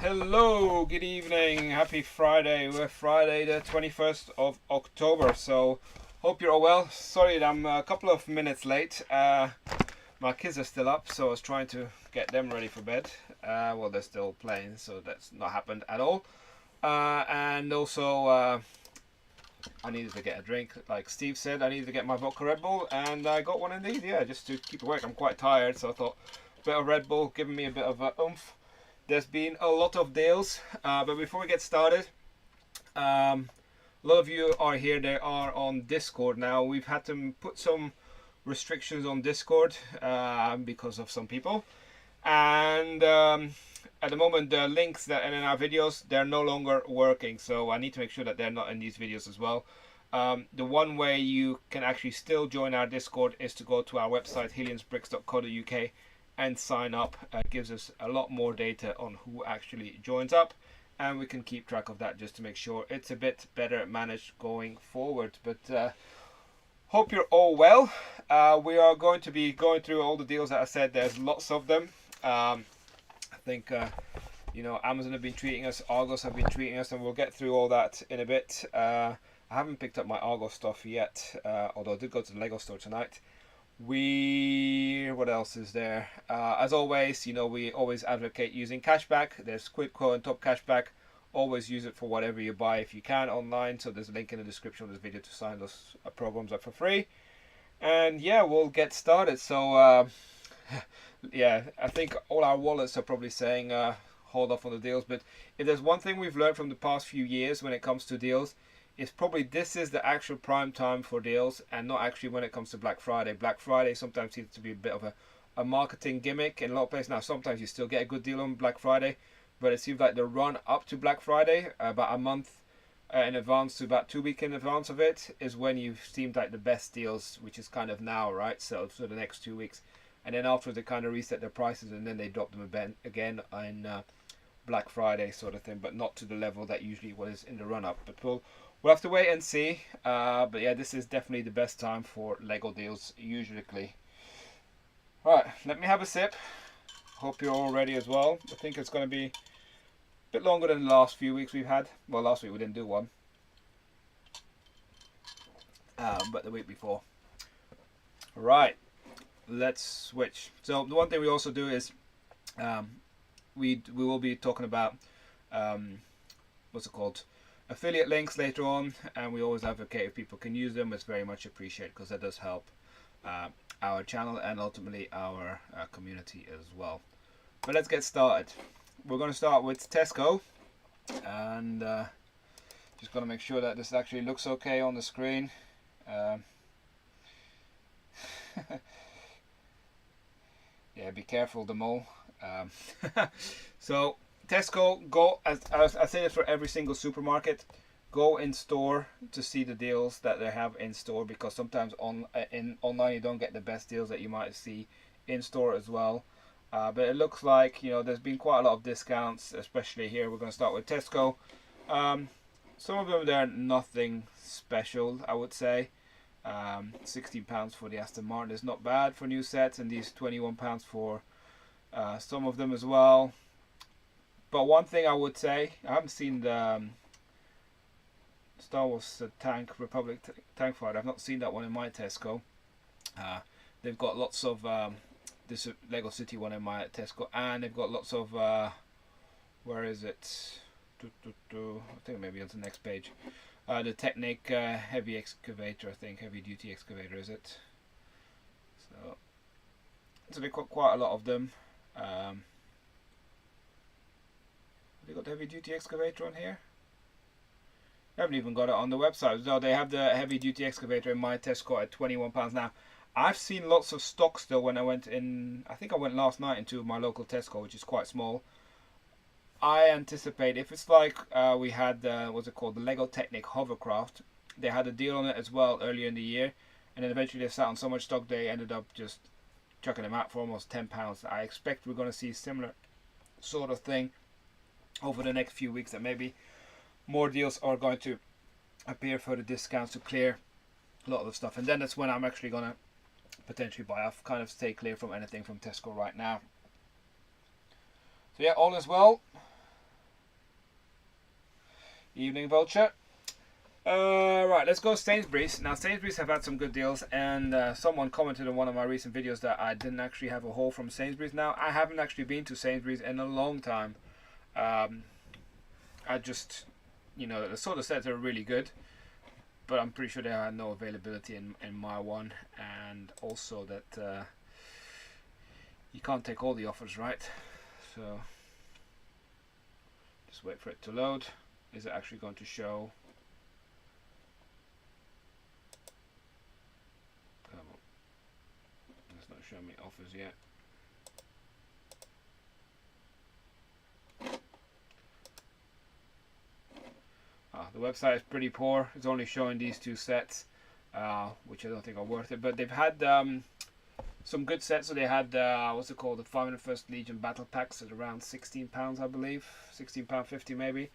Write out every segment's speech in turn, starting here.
Hello, good evening, happy Friday. We're Friday the 21st of October, so hope you're all well. Sorry that I'm a couple of minutes late. My kids are still up, so I was trying to get them ready for bed. Well, they're still playing, so that's not happened at all. And also, I needed to get a drink. Like Steve said, I needed to get my vodka Red Bull, and I got one indeed, yeah, just to keep awake. I'm quite tired, so I thought a bit of Red Bull giving me a bit of oomph. There's been a lot of deals, but before we get started, a lot of you are here. They are on Discord now. We've had to put some restrictions on Discord because of some people, and at the moment the links that are in our videos, they're no longer working. So I need to make sure that they're not in these videos as well. The one way you can actually still join our Discord is to go to our website hilliansbricks.co.uk and sign up. Gives us a lot more data on who actually joins up, and we can keep track of that just to make sure it's a bit better managed going forward. But hope you're all well. We are going to be going through all the deals that I said. There's lots of them. I think Amazon have been treating us, Argos have been treating us, and we'll get through all that in a bit. I haven't picked up my Argos stuff yet, although I did go to the Lego store tonight. What else is there? As always, we always advocate using cashback. There's Quidco and Top Cashback. Always use it for whatever you buy if you can online. So there's a link in the description of this video to sign those programs up for free. And yeah, we'll get started. So yeah, I think all our wallets are probably saying hold off on the deals. But if there's one thing we've learned from the past few years when it comes to deals, it's probably this is the actual prime time for deals, and not actually when it comes to Black Friday. Black Friday sometimes seems to be a bit of a marketing gimmick in a lot of places. Now, sometimes you still get a good deal on Black Friday, but it seems like the run up to Black Friday, about a month in advance to about 2 weeks in advance of it, is when you seemed like the best deals, which is kind of now, right? So for the next 2 weeks. And then after they kind of reset their prices, and then they drop them again on Black Friday sort of thing, but not to the level that usually was in the run up. But we'll have to wait and see. But yeah, this is definitely the best time for Lego deals usually. Right, let me have a sip. Hope you're all ready as well. I think it's going to be a bit longer than the last few weeks we've had. Well, last week we didn't do one, but the week before. Right, let's switch. So the one thing we also do is we will be talking about what's it called, affiliate links later on, and we always advocate if people can use them. It's very much appreciated because that does help our channel and ultimately our community as well. But let's get started. We're going to start with Tesco, and just going to make sure that this actually looks okay on the screen. Yeah, be careful, the mole. So Tesco, go, as I say this for every single supermarket, go in store to see the deals that they have in store, because sometimes online you don't get the best deals that you might see in store as well. But it looks like there's been quite a lot of discounts, especially here. We're going to start with Tesco. Some of them, they're nothing special, I would say. £16 for the Aston Martin is not bad for new sets, and these £21 for some of them as well. But one thing I would say, I haven't seen the Star Wars Republic tank fighter. I've not seen that one in my Tesco. They've got lots of this Lego City one in my Tesco, and they've got lots of where is it? I think maybe on the next page. The Technic heavy excavator, I think heavy duty excavator is it? So they've got quite a lot of them. They got the heavy duty excavator on here. I haven't even got it on the website. No, they have the heavy duty excavator in my Tesco at £21. Now, I've seen lots of stock still when I went in. I think I went last night into my local Tesco, which is quite small. I anticipate if it's like we had what's it called, the Lego Technic Hovercraft. They had a deal on it as well earlier in the year, and then eventually they sat on so much stock they ended up just chucking them out for almost £10. I expect we're going to see similar sort of thing over the next few weeks, that maybe more deals are going to appear for the discounts to clear a lot of the stuff, and then that's when I'm actually going to potentially buy. I've kind of stay clear from anything from Tesco right now. So yeah, all is well. Evening, Vulture. Right, let's go Sainsbury's. Now, Sainsbury's have had some good deals, and someone commented on one of my recent videos that I didn't actually have a haul from Sainsbury's. Now, I haven't actually been to Sainsbury's in a long time. I just, the sort of sets are really good, but I'm pretty sure they had no availability in my one, and also that you can't take all the offers, right? So, just wait for it to load. Is it actually going to show? Come on. It's not showing me offers yet. The website is pretty poor. It's only showing these two sets, which I don't think are worth it. But they've had some good sets. So they had what's it called, the 501st Legion Battle Packs at around £16, I believe, £16.50 maybe.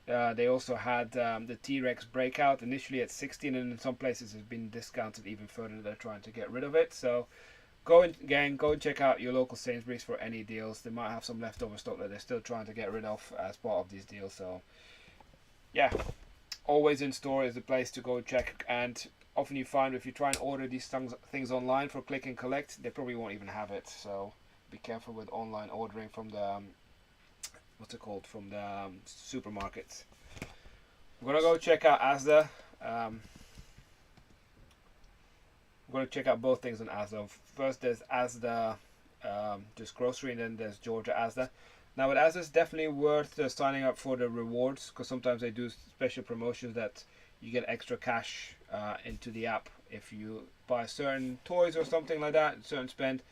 They also had the T-Rex Breakout initially at 16, and in some places it's been discounted even further. They're trying to get rid of it. So go and check out your local Sainsbury's for any deals. They might have some leftover stock that they're still trying to get rid of as part of these deals. So yeah, always in store is the place to go check. And often you find if you try and order these things online for click and collect, they probably won't even have it. So be careful with online ordering from the from the supermarkets. We're gonna go check out Asda. I'm gonna check out both things on Asda. First there's Asda, just grocery, and then there's Georgia Asda. Now with Asda, it's definitely worth signing up for the rewards, because sometimes they do special promotions that you get extra cash into the app if you buy certain toys or something like that, certain spend,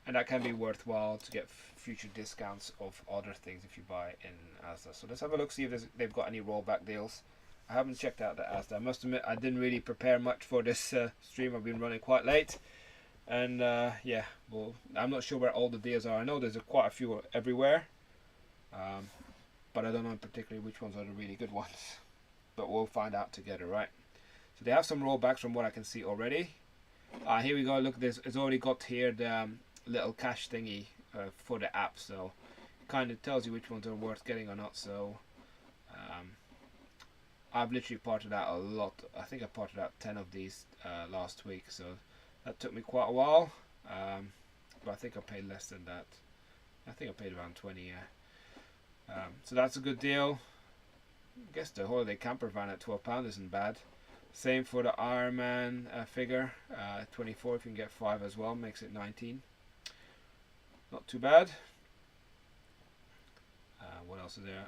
and that can be worthwhile to get future discounts of other things if you buy in Asda. So let's have a look, see if they've got any rollback deals. I haven't checked out the Asda. I must admit I didn't really prepare much for this stream. I've been running quite late, and yeah, well, I'm not sure where all the deals are. I know there's quite a few everywhere, but I don't know particularly which ones are the really good ones. But we'll find out together, right? So they have some rollbacks from what I can see already. Here we go. Look at this. It's already got here the little cash thingy for the app, so it kind of tells you which ones are worth getting or not. So I've literally parted out a lot. I think I parted out 10 of these last week, so that took me quite a while. But I think I paid less than that. I think I paid around 20. Yeah. So that's a good deal. I guess the holiday camper van at £12 isn't bad. Same for the Iron Man figure, 24. If you can get 5 as well, makes it 19. Not too bad. What else is there?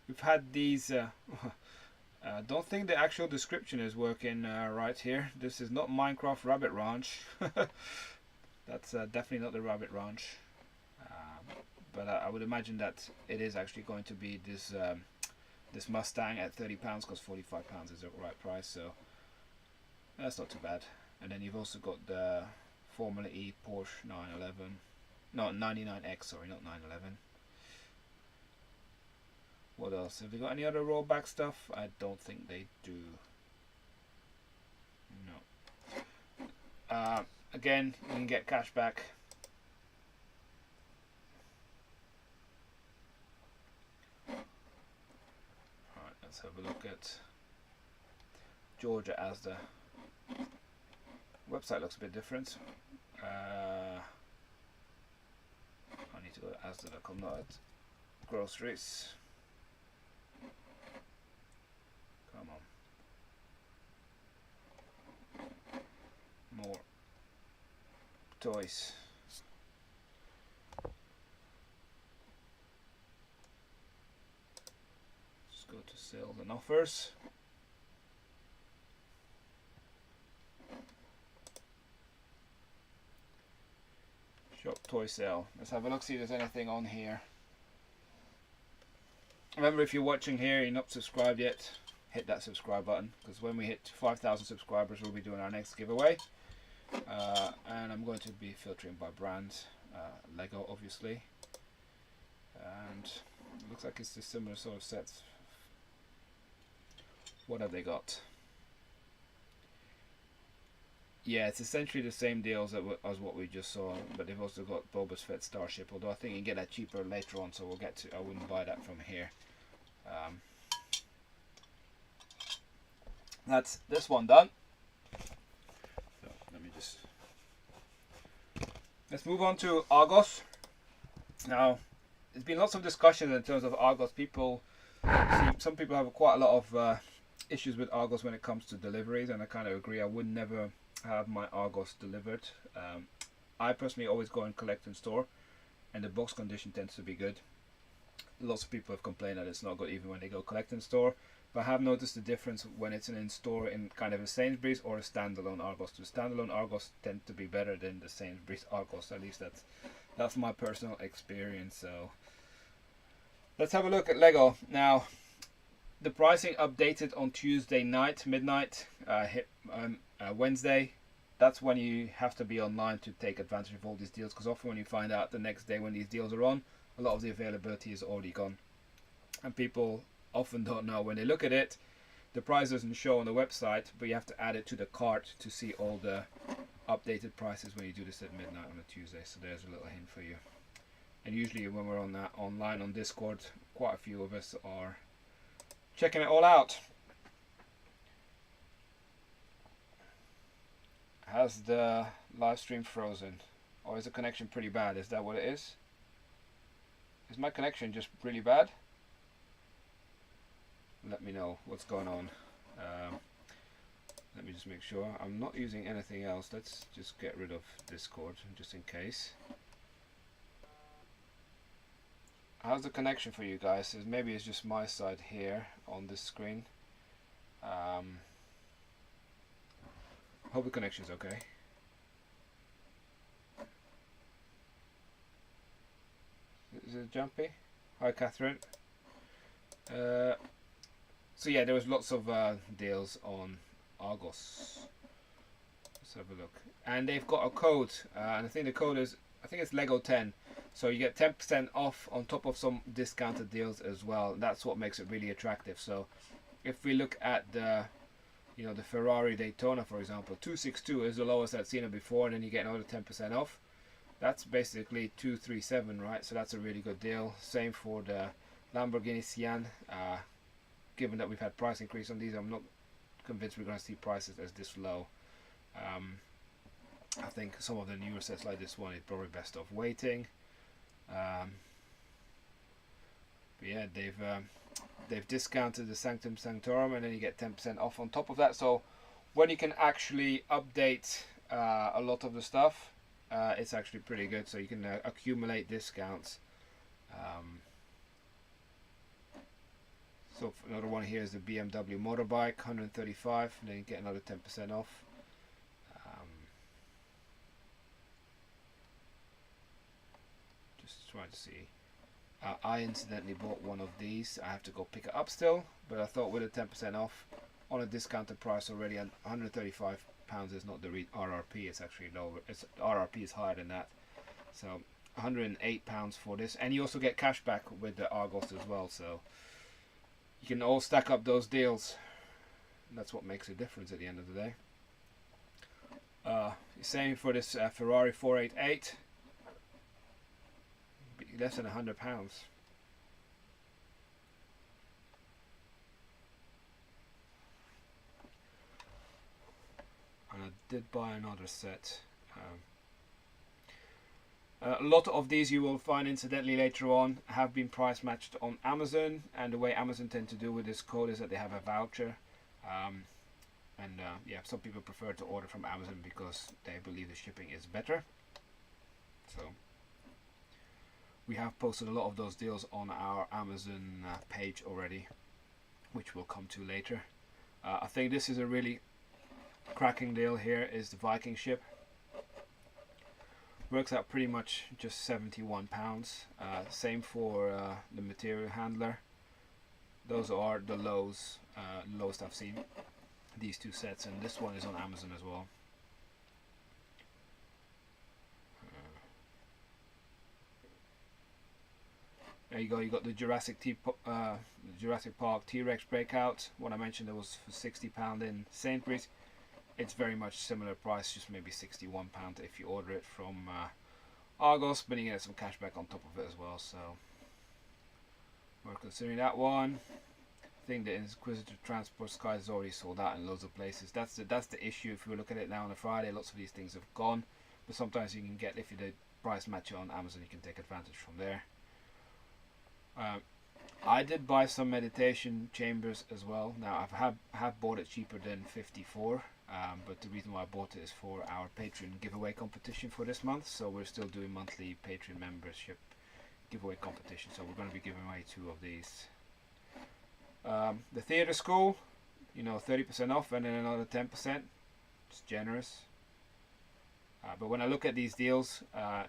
We've had these. Don't think the actual description is working right here. This is not Minecraft Rabbit Ranch. That's definitely not the Rabbit Ranch. But I would imagine that it is actually going to be this this Mustang at £30, because £45 is the right price. So that's not too bad. And then you've also got the Formula E Porsche 911, no 99X. Sorry, not 911. What else? Have they got any other rollback stuff? I don't think they do. No. Again, you can get cash back. Alright, let's have a look at Georgia Asda. Website looks a bit different. I need to go to Asda.com, not at groceries. Come on. More toys. Let's go to sales and offers. Shop toy sale. Let's have a look, see if there's anything on here. Remember, if you're watching here, you're not subscribed yet, hit that subscribe button, because when we hit 5,000 subscribers, we'll be doing our next giveaway. And I'm going to be filtering by brand. Lego, obviously. And it looks like it's a similar sort of sets. What have they got? Yeah, it's essentially the same deals as what we just saw, but they've also got Boba Fett Starship, although I think you can get that cheaper later on, so we'll get to, I wouldn't buy that from here. That's this one done. So let's move on to Argos. Now, there's been lots of discussion in terms of Argos. Some people have quite a lot of issues with Argos when it comes to deliveries, and I kind of agree. I would never have my Argos delivered. I personally always go and collect in store, and the box condition tends to be good. Lots of people have complained that it's not good even when they go collect in store, but I have noticed the difference when it's in store in kind of a Sainsbury's or a standalone Argos. The standalone Argos tend to be better than the Sainsbury's Argos. At least that's my personal experience. So let's have a look at Lego now. The pricing updated on Tuesday night, midnight, Wednesday. That's when you have to be online to take advantage of all these deals, because often when you find out the next day when these deals are on, a lot of the availability is already gone. And people often don't know when they look at it. The price doesn't show on the website, but you have to add it to the cart to see all the updated prices when you do this at midnight on a Tuesday. So there's a little hint for you. And usually when we're on that online on Discord, quite a few of us are checking it all out. Has the live stream frozen? Or is the connection pretty bad? Is that what it is? Is my connection just really bad? Let me know what's going on. Let me just make sure. I'm not using anything else. Let's just get rid of Discord just in case. How's the connection for you guys? Maybe it's just my side here on this screen. Hope the connection's okay. Is it jumpy? Hi Catherine. So yeah, there was lots of deals on Argos. Let's have a look. And they've got a code, and I think the code is, I think it's Lego 10. So you get 10% off on top of some discounted deals as well. That's what makes it really attractive. So if we look at the, the Ferrari Daytona, for example, 262 is the lowest I'd seen it before, and then you get another 10% off. That's basically 237, right? So that's a really good deal. Same for the Lamborghini Sian. Given that we've had price increase on these, I'm not convinced we're going to see prices as this low. I think some of the newer sets like this one is probably best off waiting. But yeah, they've discounted the Sanctum Sanctorum, and then you get 10% off on top of that. So when you can actually update a lot of the stuff, it's actually pretty good. So you can accumulate discounts. So another one here is the BMW motorbike, 135, and then you get another 10% off. Just trying to see. I incidentally bought one of these. I have to go pick it up still, but I thought with a 10% off on a discounted price already, and £135 is not the RRP. It's actually lower. It's RRP is higher than that. So £108 for this, and you also get cash back with the Argos as well. So you can all stack up those deals. That's what makes a difference at the end of the day. Same for this Ferrari 488. Less than £100. And I did buy another set. A lot of these you will find incidentally later on have been price matched on Amazon, and the way Amazon tend to do with this code is that they have a voucher. Yeah, some people prefer to order from Amazon because they believe the shipping is better. So we have posted a lot of those deals on our Amazon page already, which we'll come to later. I think this is a really cracking deal here, is the Viking ship. Works out pretty much just £71. Same for the material handler. Those are the lowest I've seen. These two sets, and this one is on Amazon as well. There you go. You got the Jurassic Park T-Rex breakout. What I mentioned, it was for £60 in Sainsbury's. It's very much similar price, just maybe £61 if you order it from Argos, but you get some cash back on top of it as well. So we're considering that one. I think the Inquisitor Transport Sky is already sold out in loads of places. That's the issue. If we look at it now on a Friday, lots of these things have gone. But sometimes you can get, if you do price match it on Amazon, you can take advantage from there. I did buy some meditation chambers as well. Now I have bought it cheaper than 54, but the reason why I bought it is for our Patreon giveaway competition for this month. So we're still doing monthly Patreon membership giveaway competition. So we're going to be giving away 2 of these. The theatre school, 30% off and then another 10%. It's generous. But when I look at these deals,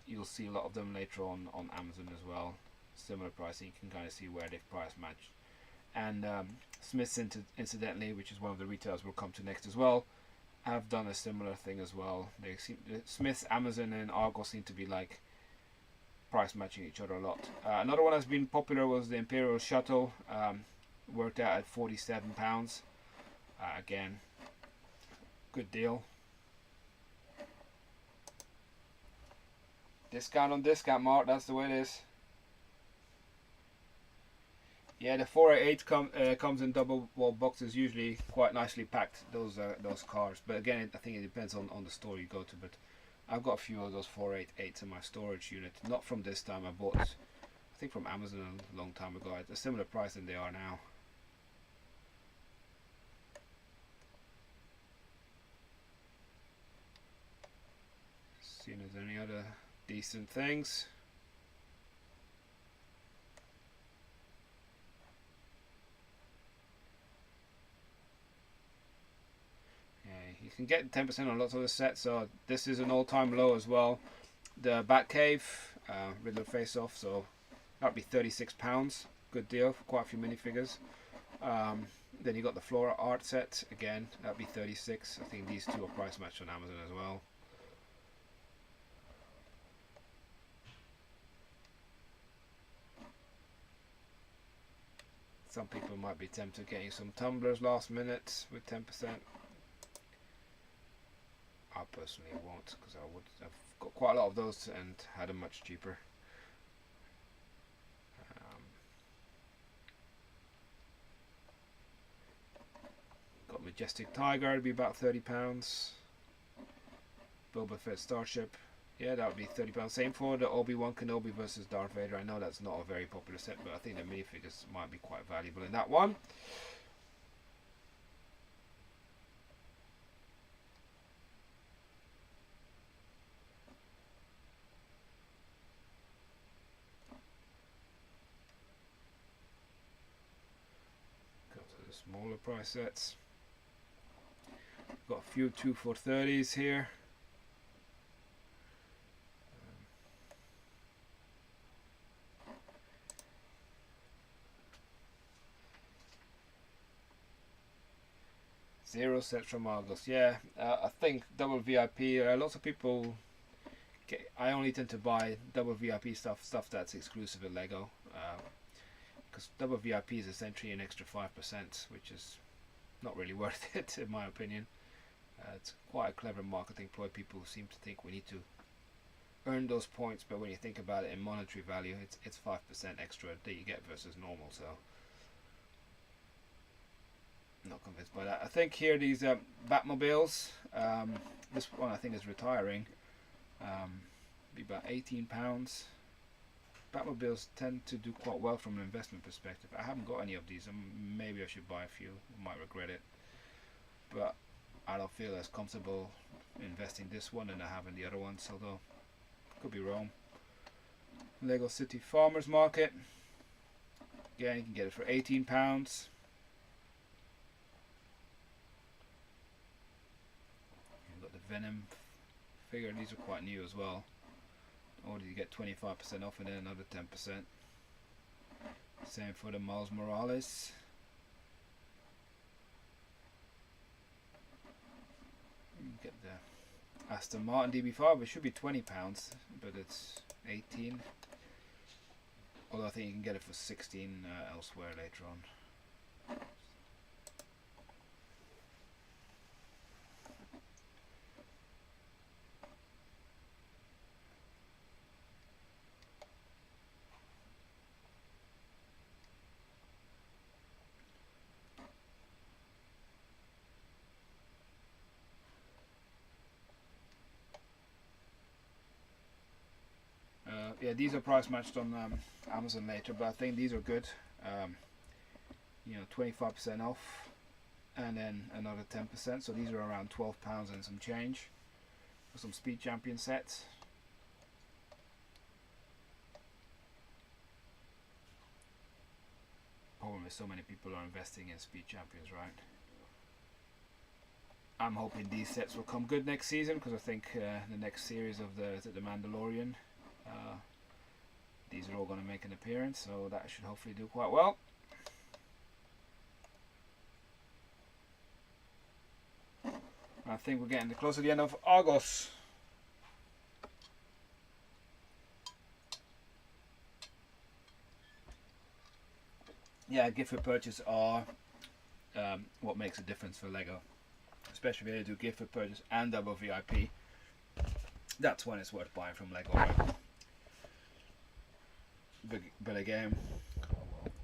you'll see a lot of them later on Amazon as well. Similar pricing, you can kind of see where they've price matched. And Smith's, incidentally, which is one of the retailers we'll come to next as well, have done a similar thing as well. Smith's, Amazon and Argos seem to be like price matching each other a lot. Another one that's been popular was the Imperial Shuttle. Worked out at £47. Again, good deal. Discount on discount, Mark, that's the way it is. Yeah, the 488 comes in double wall boxes, usually quite nicely packed, those cars. But again, I think it depends on the store you go to. But I've got a few of those 488s in my storage unit. Not from this time, I bought, I think from Amazon a long time ago, at a similar price than they are now. Seeing if there's any other decent things. You can get 10% on lots of the sets, so this is an all-time low as well. The Batcave, Riddler face-off, so that would be £36. Good deal for quite a few minifigures. Then you got the Flora art set, again, that would be £36. I think these 2 are price matched on Amazon as well. Some people might be tempted getting some tumblers last minute with 10%. I personally won't, because I've got quite a lot of those and had them much cheaper. Got Majestic Tiger, it'd be about £30. Boba Fett Starship, yeah, that would be £30. Same for the Obi-Wan Kenobi versus Darth Vader. I know that's not a very popular set, but I think the minifigures might be quite valuable in that one. Smaller price sets. Got a few 2 for $30s here. Zero sets from Argos. Yeah, I think double VIP. Lots of people. I only tend to buy double VIP stuff that's exclusive to Lego. Because double VIP is essentially an extra 5%, which is not really worth it in my opinion. It's quite a clever marketing ploy. People seem to think we need to earn those points, but when you think about it in monetary value, it's 5% extra that you get versus normal. So I'm not convinced by that. I think here these Batmobiles, this one I think is retiring, be about £18. Batmobiles tend to do quite well from an investment perspective. I haven't got any of these, and maybe I should buy a few. I might regret it, but I don't feel as comfortable investing this one than I have in the other ones, although could be wrong. Lego City Farmers Market, again you can get it for £18. You've got the Venom figure, these are quite new as well. Or do you get 25% off and then another 10%? Same for the Miles Morales. You get the Aston Martin DB5, which should be £20, but it's 18. Although I think you can get it for 16 elsewhere later on. Yeah, these are price matched on Amazon later, but I think these are good. You know, 25% off, and then another 10%. So these are around £12 and some change for some Speed Champion sets. Problem is, so many people are investing in Speed Champions, right? I'm hoping these sets will come good next season, because I think the next series of the Mandalorian, these are all going to make an appearance, so that should hopefully do quite well. I think we're getting close to the end of Argos. Yeah, gift for purchase are what makes a difference for Lego, especially if you do gift for purchase and double VIP. That's when it's worth buying from Lego, right? But again,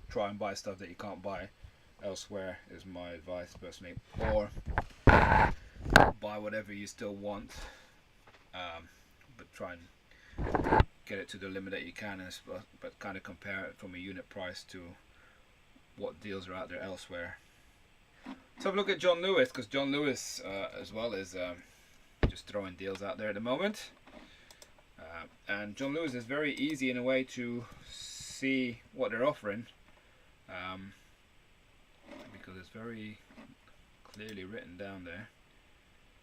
try and buy stuff that you can't buy elsewhere is my advice personally, or buy whatever you still want, but try and get it to the limit that you can, but kind of compare it from a unit price to what deals are out there elsewhere. Let's have a look at John Lewis, because John Lewis as well is just throwing deals out there at the moment. And John Lewis is very easy in a way to see what they're offering, because it's very clearly written down there.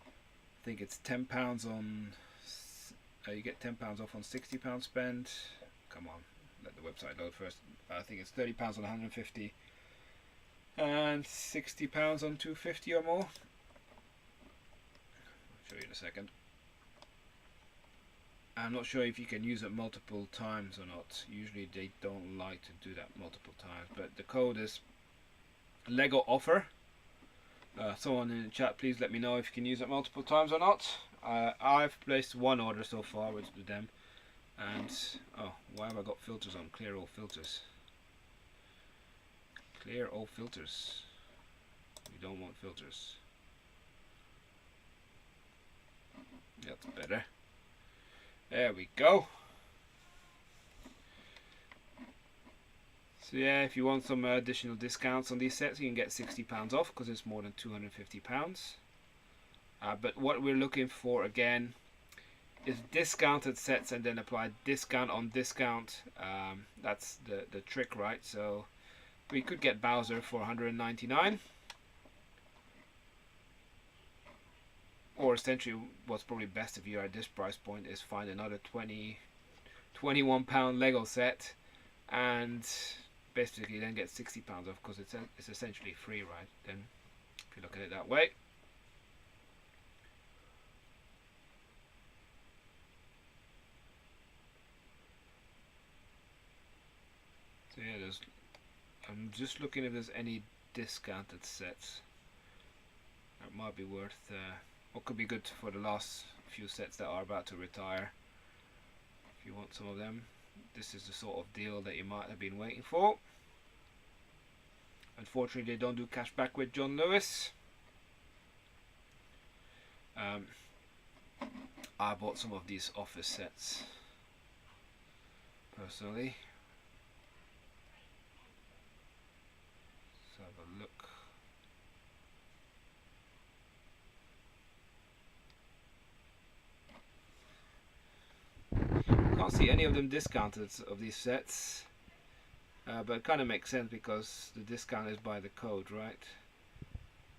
I think it's £10 on, you get £10 off on £60 spend. Come on, let the website load first. I think it's £30 on 150 and £60 on 250 or more. I'll show you in a second. I'm not sure if you can use it multiple times or not. Usually they don't like to do that multiple times, but the code is Lego offer. Someone in the chat, please let me know if you can use it multiple times or not. I've placed one order so far with them, and oh, why have I got filters on? Clear all filters. Clear all filters. We don't want filters. That's better. There we go. So yeah, if you want some additional discounts on these sets, you can get £60 off because it's more than £250. But what we're looking for again is discounted sets and then apply discount on discount. That's the trick, right? So we could get Bowser for £199. Or essentially what's probably best if you're at this price point is find another £21 Lego set and basically then get £60 off, because it's essentially free, right? Then if you look at it that way. So yeah, I'm just looking if there's any discounted sets that might be worth what could be good for the last few sets that are about to retire. If you want some of them, this is the sort of deal that you might have been waiting for. Unfortunately, they don't do cash back with John Lewis. I bought some of these office sets personally. Let's have a look. Can't see any of them discounted of these sets, but it kind of makes sense because the discount is by the code, right?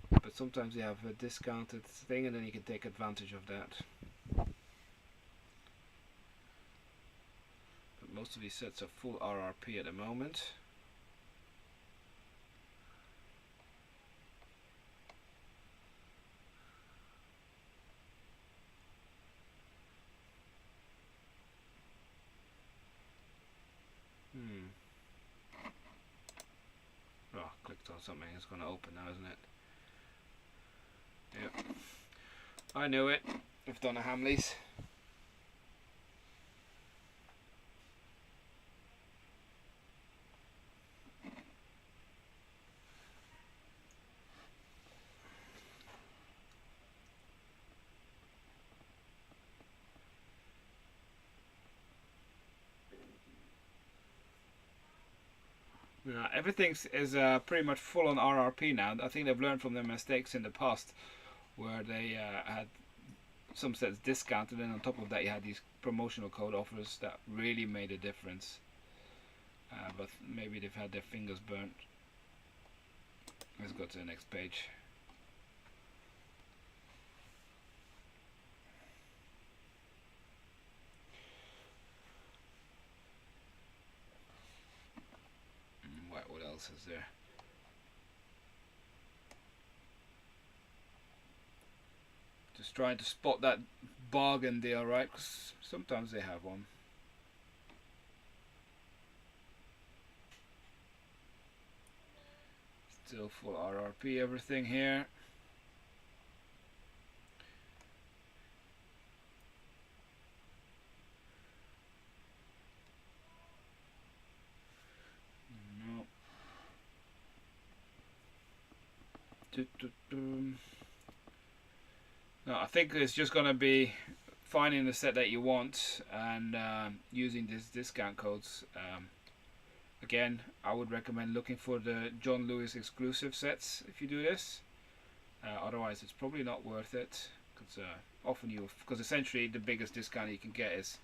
But sometimes you have a discounted thing and then you can take advantage of that. But most of these sets are full RRP at the moment. Oh, clicked on something, it's going to open now, isn't it? Yep. I knew it. We've done a Hamleys. Everything is pretty much full on RRP now. I think they've learned from their mistakes in the past, where they had some sets discounted, and on top of that you had these promotional code offers that really made a difference. But maybe they've had their fingers burnt. Let's go to the next page. What else is there? Just trying to spot that bargain deal, right? Because sometimes they have one. Still full RRP everything here. No. No, I think it's just gonna be finding the set that you want and using these discount codes. Again, I would recommend looking for the John Lewis exclusive sets if you do this. Otherwise, it's probably not worth it, because essentially the biggest discount you can get is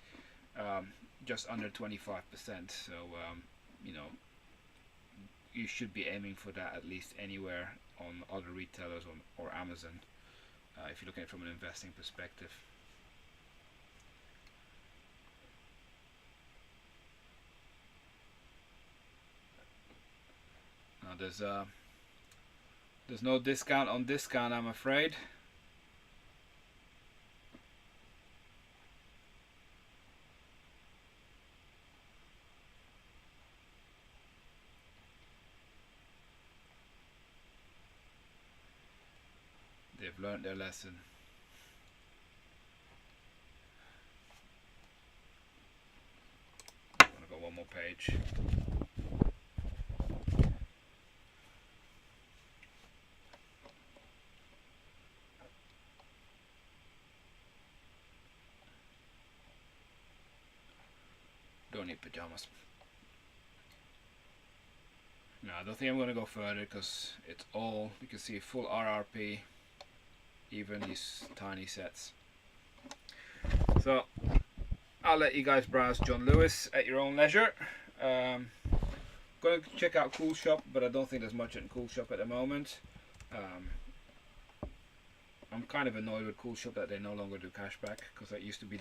just under 25%. So you know, you should be aiming for that at least anywhere on other retailers or Amazon if you're looking at it from an investing perspective. Now there's no discount on discount, I'm afraid. They've learned their lesson. I'm gonna go one more page. Don't need pajamas. No, I don't think I'm going to go further because it's all, you can see full RRP, even these tiny sets. So I'll let you guys browse John Lewis at your own leisure. Going to check out Cool Shop, but I don't think there's much in Cool Shop at the moment. I'm kind of annoyed with Cool Shop that they no longer do cashback, because that used to be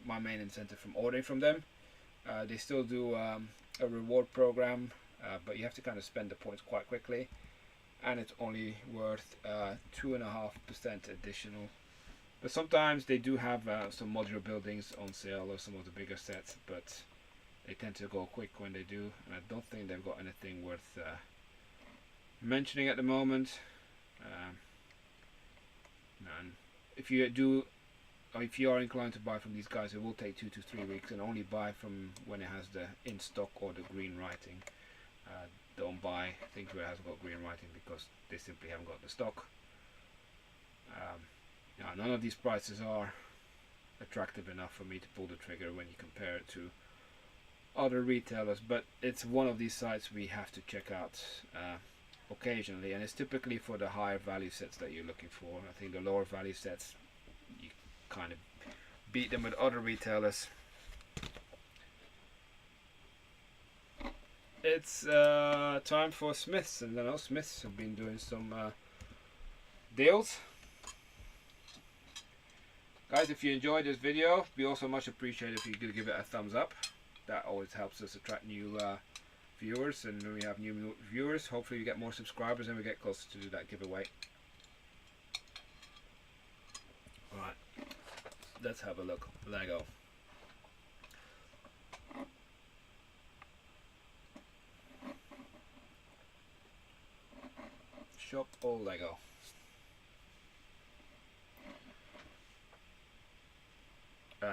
my main incentive from ordering from them. They still do a reward program, but you have to kind of spend the points quite quickly, and it's only worth 2.5% additional. But sometimes they do have some modular buildings on sale, or some of the bigger sets, but they tend to go quick when they do, and I don't think they've got anything worth mentioning at the moment. And if you are inclined to buy from these guys, it will take 2 to 3 weeks, and only buy from when it has the in stock or the green writing. Don't buy things where it hasn't got green writing, because they simply haven't got the stock. None of these prices are attractive enough for me to pull the trigger when you compare it to other retailers, but it's one of these sites we have to check out occasionally, and it's typically for the higher value sets that you're looking for. I think the lower value sets, you kind of beat them with other retailers. It's time for Smiths, and I know Smiths have been doing some deals. Guys, if you enjoyed this video, it'd be also much appreciated if you could give it a thumbs up. That always helps us attract new viewers, and when we have new viewers, hopefully we get more subscribers and we get closer to do that giveaway. Alright, let's have a look. Lego. Shop all Lego.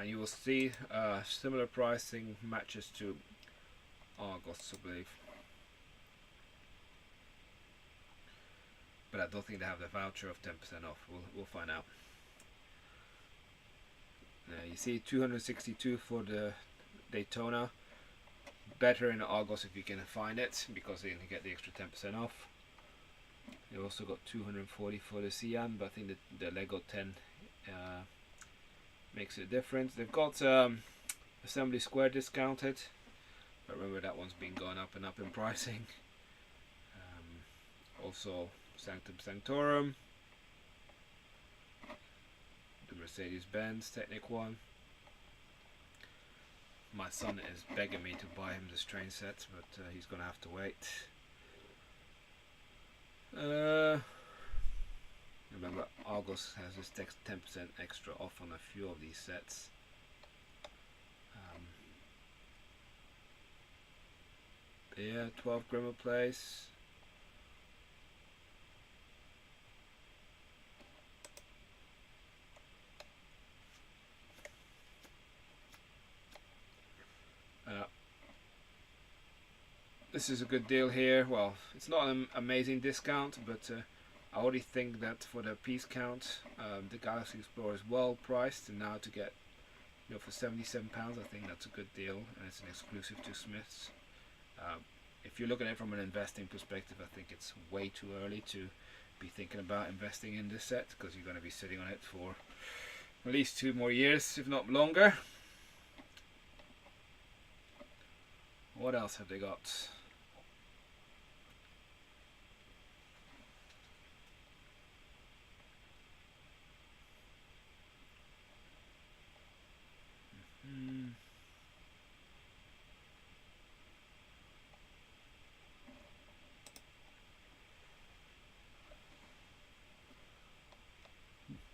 You will see similar pricing matches to Argos, I believe, but I don't think they have the voucher of 10% off. We'll find out. You see 262 for the Daytona, better in Argos if you can find it, because you can get the extra 10% off. They also got 240 for the Cyan, but I think the Lego 10 makes a difference. They've got Assembly Square discounted, but remember that one's been going up and up in pricing. Also Sanctum Sanctorum, the Mercedes-Benz Technic one. My son is begging me to buy him this train set, but he's gonna have to wait. Remember, Argos has this 10% extra off on a few of these sets. Yeah, 12 Grimmer Place. This is a good deal here. Well, it's not an amazing discount, but I already think that for the piece count, the Galaxy Explorer is well priced, and now to get, you know, for £77, I think that's a good deal, and it's an exclusive to Smiths. If you're looking at it from an investing perspective, I think it's way too early to be thinking about investing in this set, because you're going to be sitting on it for at least 2 more years, if not longer. What else have they got?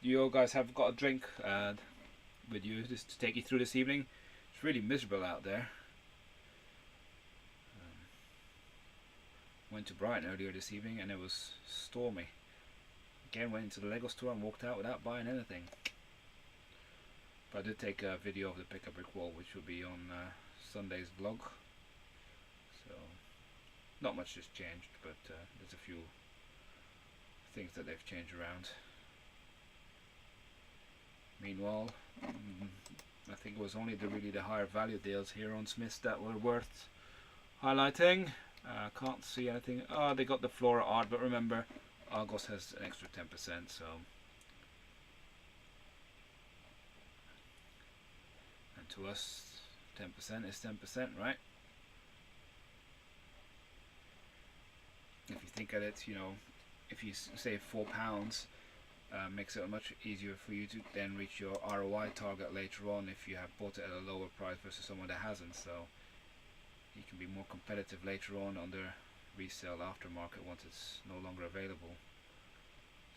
You guys have got a drink with you just to take you through this evening. It's really miserable out there. Went to Brighton earlier this evening and it was stormy. Again, went into the Lego store and walked out without buying anything. But I did take a video of the pick-up brick wall, which will be on Sunday's vlog. So, not much has changed, but there's a few things that they've changed around. Meanwhile, I think it was only the higher value deals here on Smiths that were worth highlighting. Can't see anything. Oh, they got the Flora art, but remember, Argos has an extra 10%, so. And to us, 10% is 10%, right? If you think of it, you know, if you save £4, makes it much easier for you to then reach your ROI target later on if you have bought it at a lower price versus someone that hasn't. So you can be more competitive later on the resale aftermarket once it's no longer available.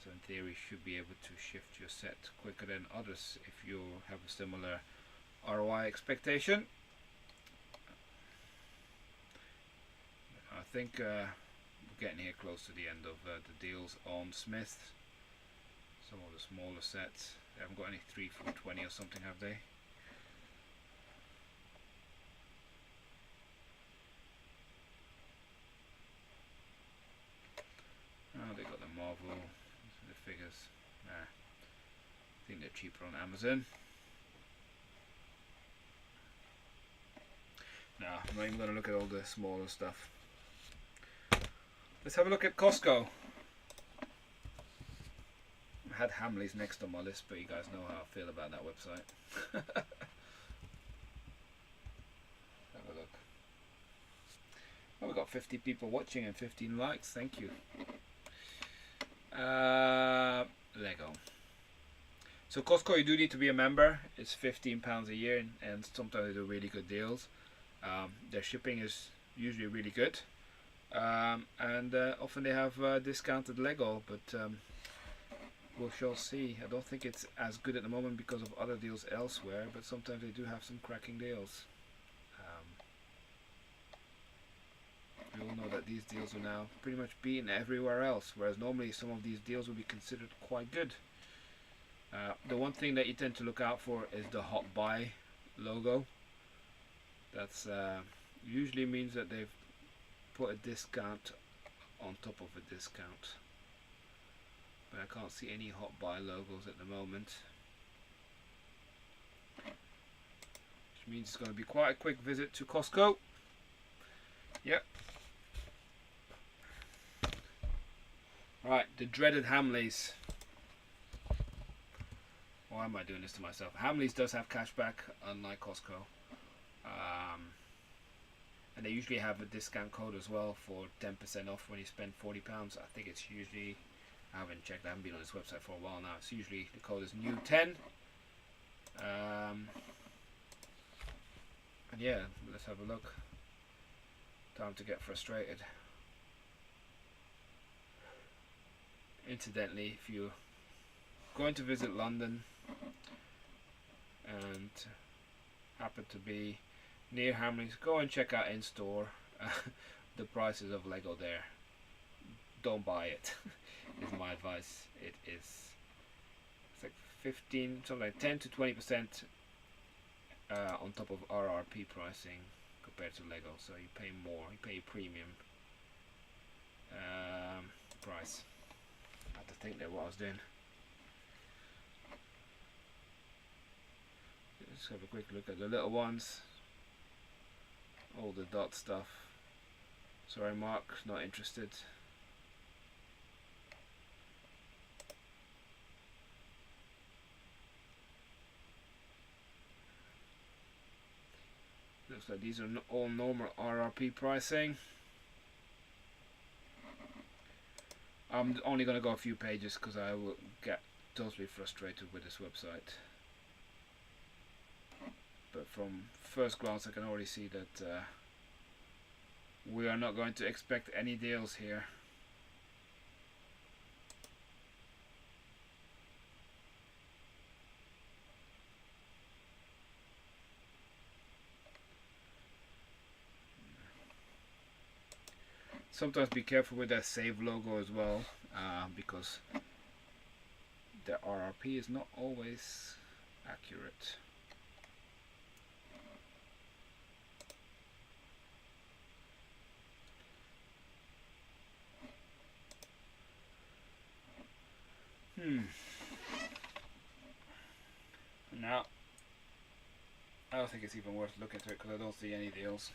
So in theory, you should be able to shift your set quicker than others if you have a similar ROI expectation. I think we're getting here close to the end of the deals on Smiths. Some of the smaller sets, they haven't got any 3 for 20 or something, have they? Oh, they got the Marvel, the figures. Nah, I think they're cheaper on Amazon. Nah, I'm not even going to look at all the smaller stuff. Let's have a look at Costco. I had Hamleys next on my list, but you guys know how I feel about that website. Have a look. Oh, we've got 50 people watching and 15 likes. Thank you. Lego. So Costco, you do need to be a member. It's £15 a year, and sometimes they do really good deals. Their shipping is usually really good, and often they have discounted Lego, but we shall see. I don't think it's as good at the moment because of other deals elsewhere, but sometimes they do have some cracking deals. We all know that these deals are now pretty much beaten everywhere else, whereas normally some of these deals would be considered quite good. The one thing that you tend to look out for is the Hot Buy logo. That's usually means that they've put a discount on top of a discount. But I can't see any Hot Buy logos at the moment. Which means it's going to be quite a quick visit to Costco. Right, the dreaded Hamleys. Why am I doing this to myself? Hamleys does have cashback, unlike Costco. And they usually have a discount code as well for 10% off when you spend £40. I think it's usually, I haven't checked, I haven't been on this website for a while now. It's usually, the code is new10. And yeah, let's have a look. Time to get frustrated. Incidentally, if you're going to visit London and happen to be near Hamleys, go and check out in store the prices of Lego there. Don't buy it. Is my advice. It's like 15, something like 10 to 20% on top of RRP pricing compared to Lego. So you pay more. You pay premium price. I have to think there what I was doing. Let's have a quick look at the little ones. All the dot stuff. Sorry, Mark, not interested. Looks like these are all normal RRP pricing. I'm only going to go a few pages because I will get totally frustrated with this website. But from first glance I can already see that we are not going to expect any deals here. Sometimes be careful with that save logo as well, because the RRP is not always accurate. Now, I don't think it's even worth looking at it because I don't see any deals.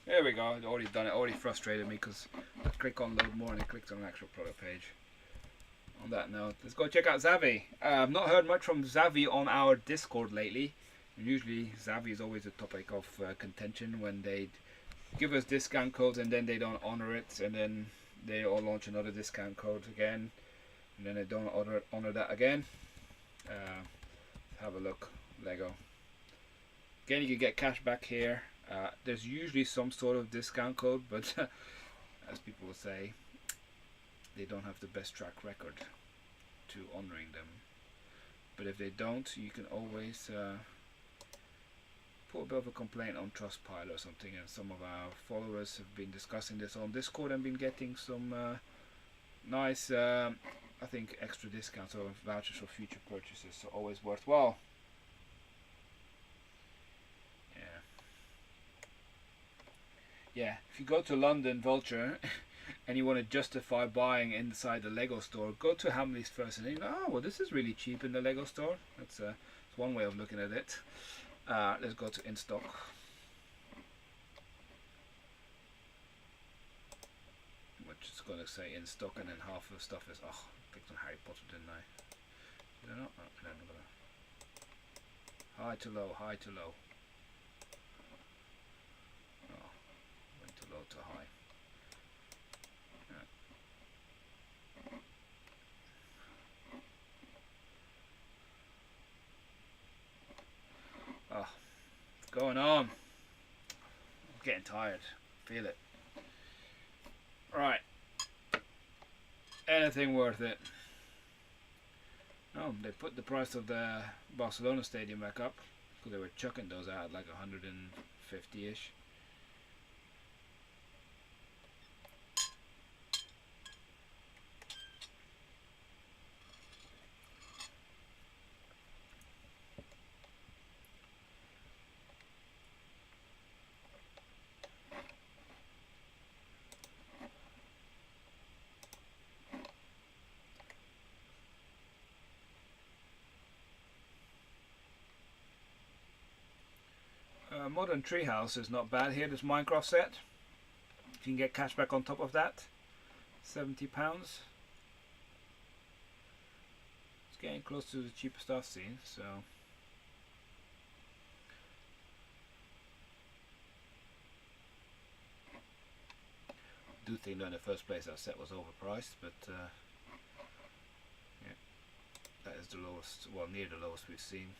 There we go, I'd already done it, already frustrated me because I click on load more and I clicked on an actual product page. On that note, let's go check out Zavvi. I've not heard much from Zavvi on our Discord lately. And usually Zavvi is always a topic of contention when they give us discount codes and then they don't honor it, and then they all launch another discount code again, and then they don't honor that again. Have a look, Lego. Again, you can get cash back here. There's usually some sort of discount code, but as people will say, they don't have the best track record to honoring them. But if they don't, you can always put a bit of a complaint on Trustpilot or something, and some of our followers have been discussing this on Discord and been getting some nice, I think, extra discounts or vouchers for future purchases, so always worthwhile. Yeah, if you go to London Vulture and you want to justify buying inside the Lego store, go to Hamleys first and then you go, oh, well, this is really cheap in the Lego store. That's one way of looking at it. Let's go to in stock. Which is going to say in stock, and then half of the stuff is, oh, I clicked on Harry Potter, didn't I? Did I not? Oh, and then I'm gonna high to low, high to low. Low to high. Oh, what's going on? I'm getting tired. Feel it. Right. Anything worth it? Oh, they put the price of the Barcelona stadium back up because they were chucking those out at like 150-ish. Modern Treehouse is not bad here, this Minecraft set. You can get cash back on top of that. £70. It's getting close to the cheapest I've seen, so I do think that in the first place our set was overpriced, but yeah, that is the lowest, well, near the lowest we've seen.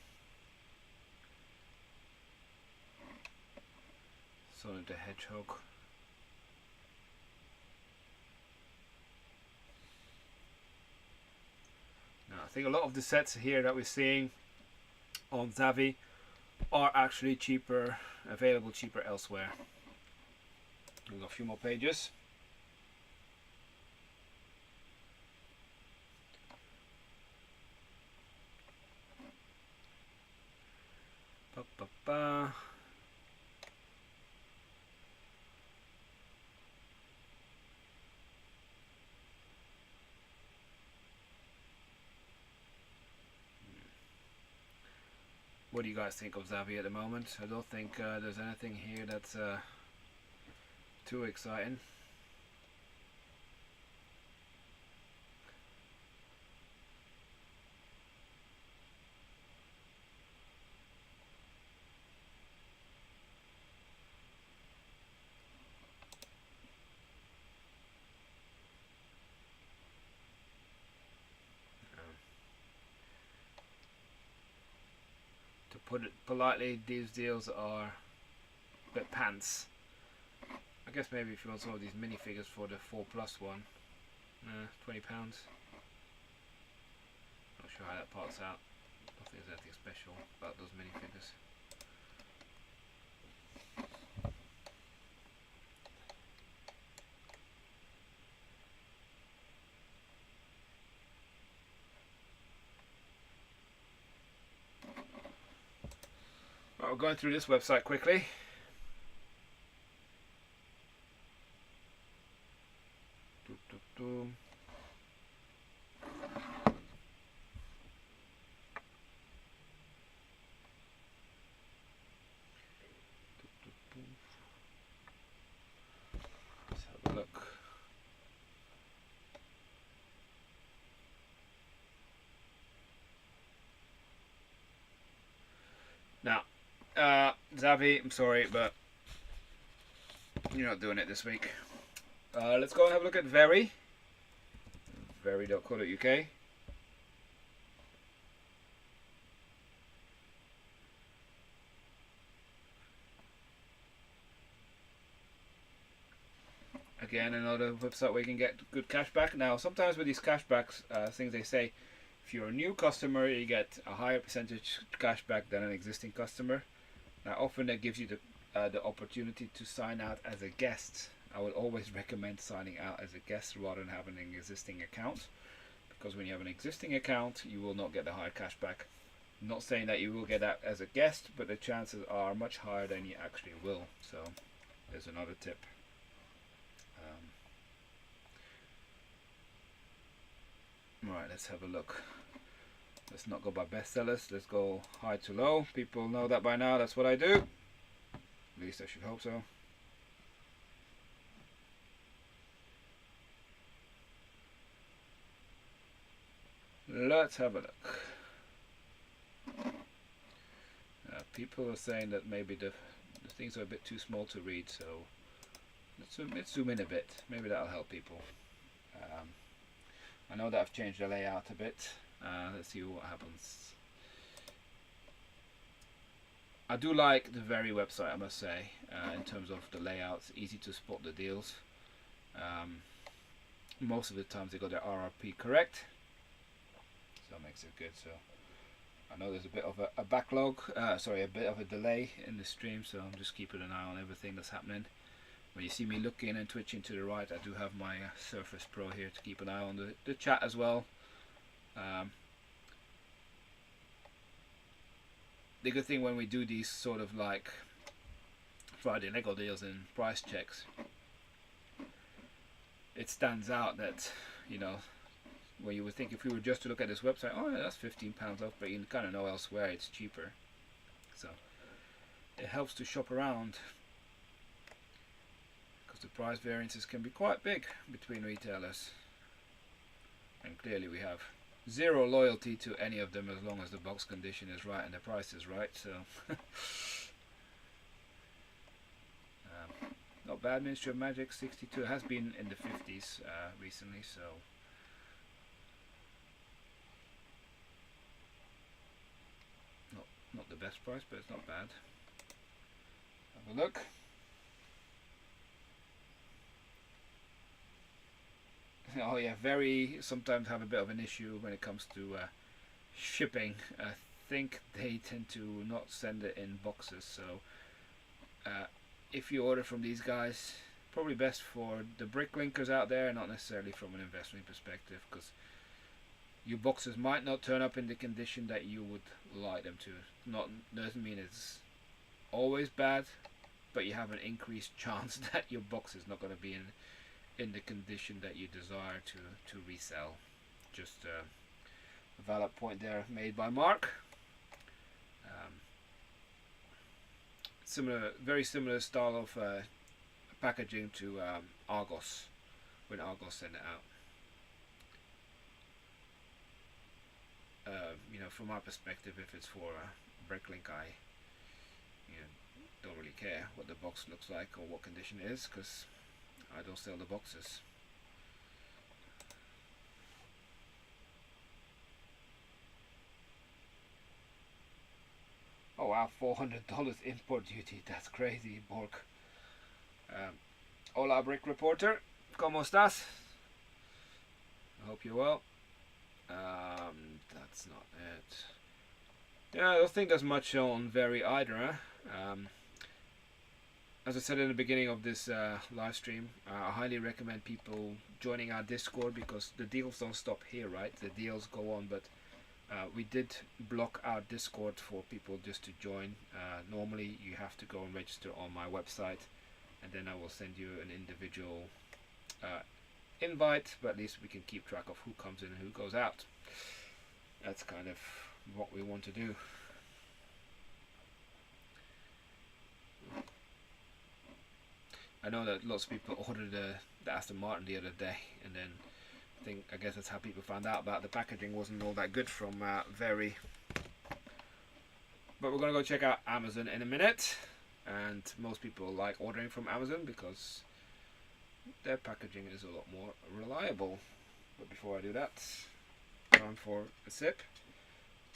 Sonic the Hedgehog. Now, I think a lot of the sets here that we're seeing on Zavvi are actually cheaper, available cheaper elsewhere. We've got a few more pages. Ba, ba, ba. What do you guys think of Zavvi at the moment? I don't think there's anything here that's too exciting. To put it politely, these deals are a bit pants. I guess maybe if you want some of these minifigures for the 4+ one, £20. Not sure how that parts out. I don't think there's anything special about those minifigures. Right, we're going through this website quickly. Let's have a look. Now, Zavvi, I'm sorry, but you're not doing it this week. Let's go and have a look at Very. Very.co.uk. Again, another website where you can get good cash back. Now, sometimes with these cashbacks, things they say, if you're a new customer, you get a higher percentage cash back than an existing customer. Now, often that gives you the opportunity to sign out as a guest. I would always recommend signing out as a guest rather than having an existing account, because when you have an existing account, you will not get the higher cash back. I'm not saying that you will get that as a guest, but the chances are much higher than you actually will. So, there's another tip. Right, let's have a look. Let's not go by bestsellers. Let's go high to low. People know that by now. That's what I do. At least I should hope so. Let's have a look. People are saying that maybe the things are a bit too small to read, so let's zoom in a bit. Maybe that'll help people. I know that I've changed the layout a bit. Let's see what happens. I do like the Very website, I must say, in terms of the layouts. Easy to spot the deals. Most of the times they got their RRP correct, so that makes it good. So I know there's a bit of a backlog, sorry, a bit of a delay in the stream, so I'm just keeping an eye on everything that's happening. When you see me looking and twitching to the right, I do have my Surface Pro here to keep an eye on the chat as well. The good thing when we do these sort of like Friday Lego deals and price checks, it stands out that, you know, where you would think if we were just to look at this website, oh yeah, that's £15 off, but you kind of know elsewhere it's cheaper. So it helps to shop around, because the price variances can be quite big between retailers, and clearly we have zero loyalty to any of them as long as the box condition is right and the price is right. So not bad. Ministry of Magic 62 has been in the 50s recently, so not the best price, but it's not bad. Have a look. Oh yeah, sometimes have a bit of an issue when it comes to shipping. I think they tend to not send it in boxes, so if you order from these guys, probably best for the bricklinkers out there, not necessarily from an investment perspective, because your boxes might not turn up in the condition that you would like them to. Doesn't mean it's always bad, but you have an increased chance that your box is not going to be in the condition that you desire to resell. Just a valid point there made by Mark. Very similar style of packaging to Argos, when Argos send it out. From my perspective, if it's for a bricklink, I don't really care what the box looks like or what condition it is, because I don't sell the boxes. Oh wow, $400 import duty. That's crazy, Bork. Hola, Brick Reporter. ¿Cómo estás? I hope you're well. That's not it. Yeah, I don't think there's much on Very either. Huh? As I said in the beginning of this live stream, I highly recommend people joining our Discord, because the deals don't stop here, right? The deals go on, but we did block our Discord for people just to join. Normally you have to go and register on my website, and then I will send you an individual invite, but at least we can keep track of who comes in and who goes out. That's kind of what we want to do. I know that lots of people ordered the Aston Martin the other day, and then I guess that's how people found out about the packaging wasn't all that good from Very. But we're going to go check out Amazon in a minute, and most people like ordering from Amazon because their packaging is a lot more reliable. But before I do that, time for a sip,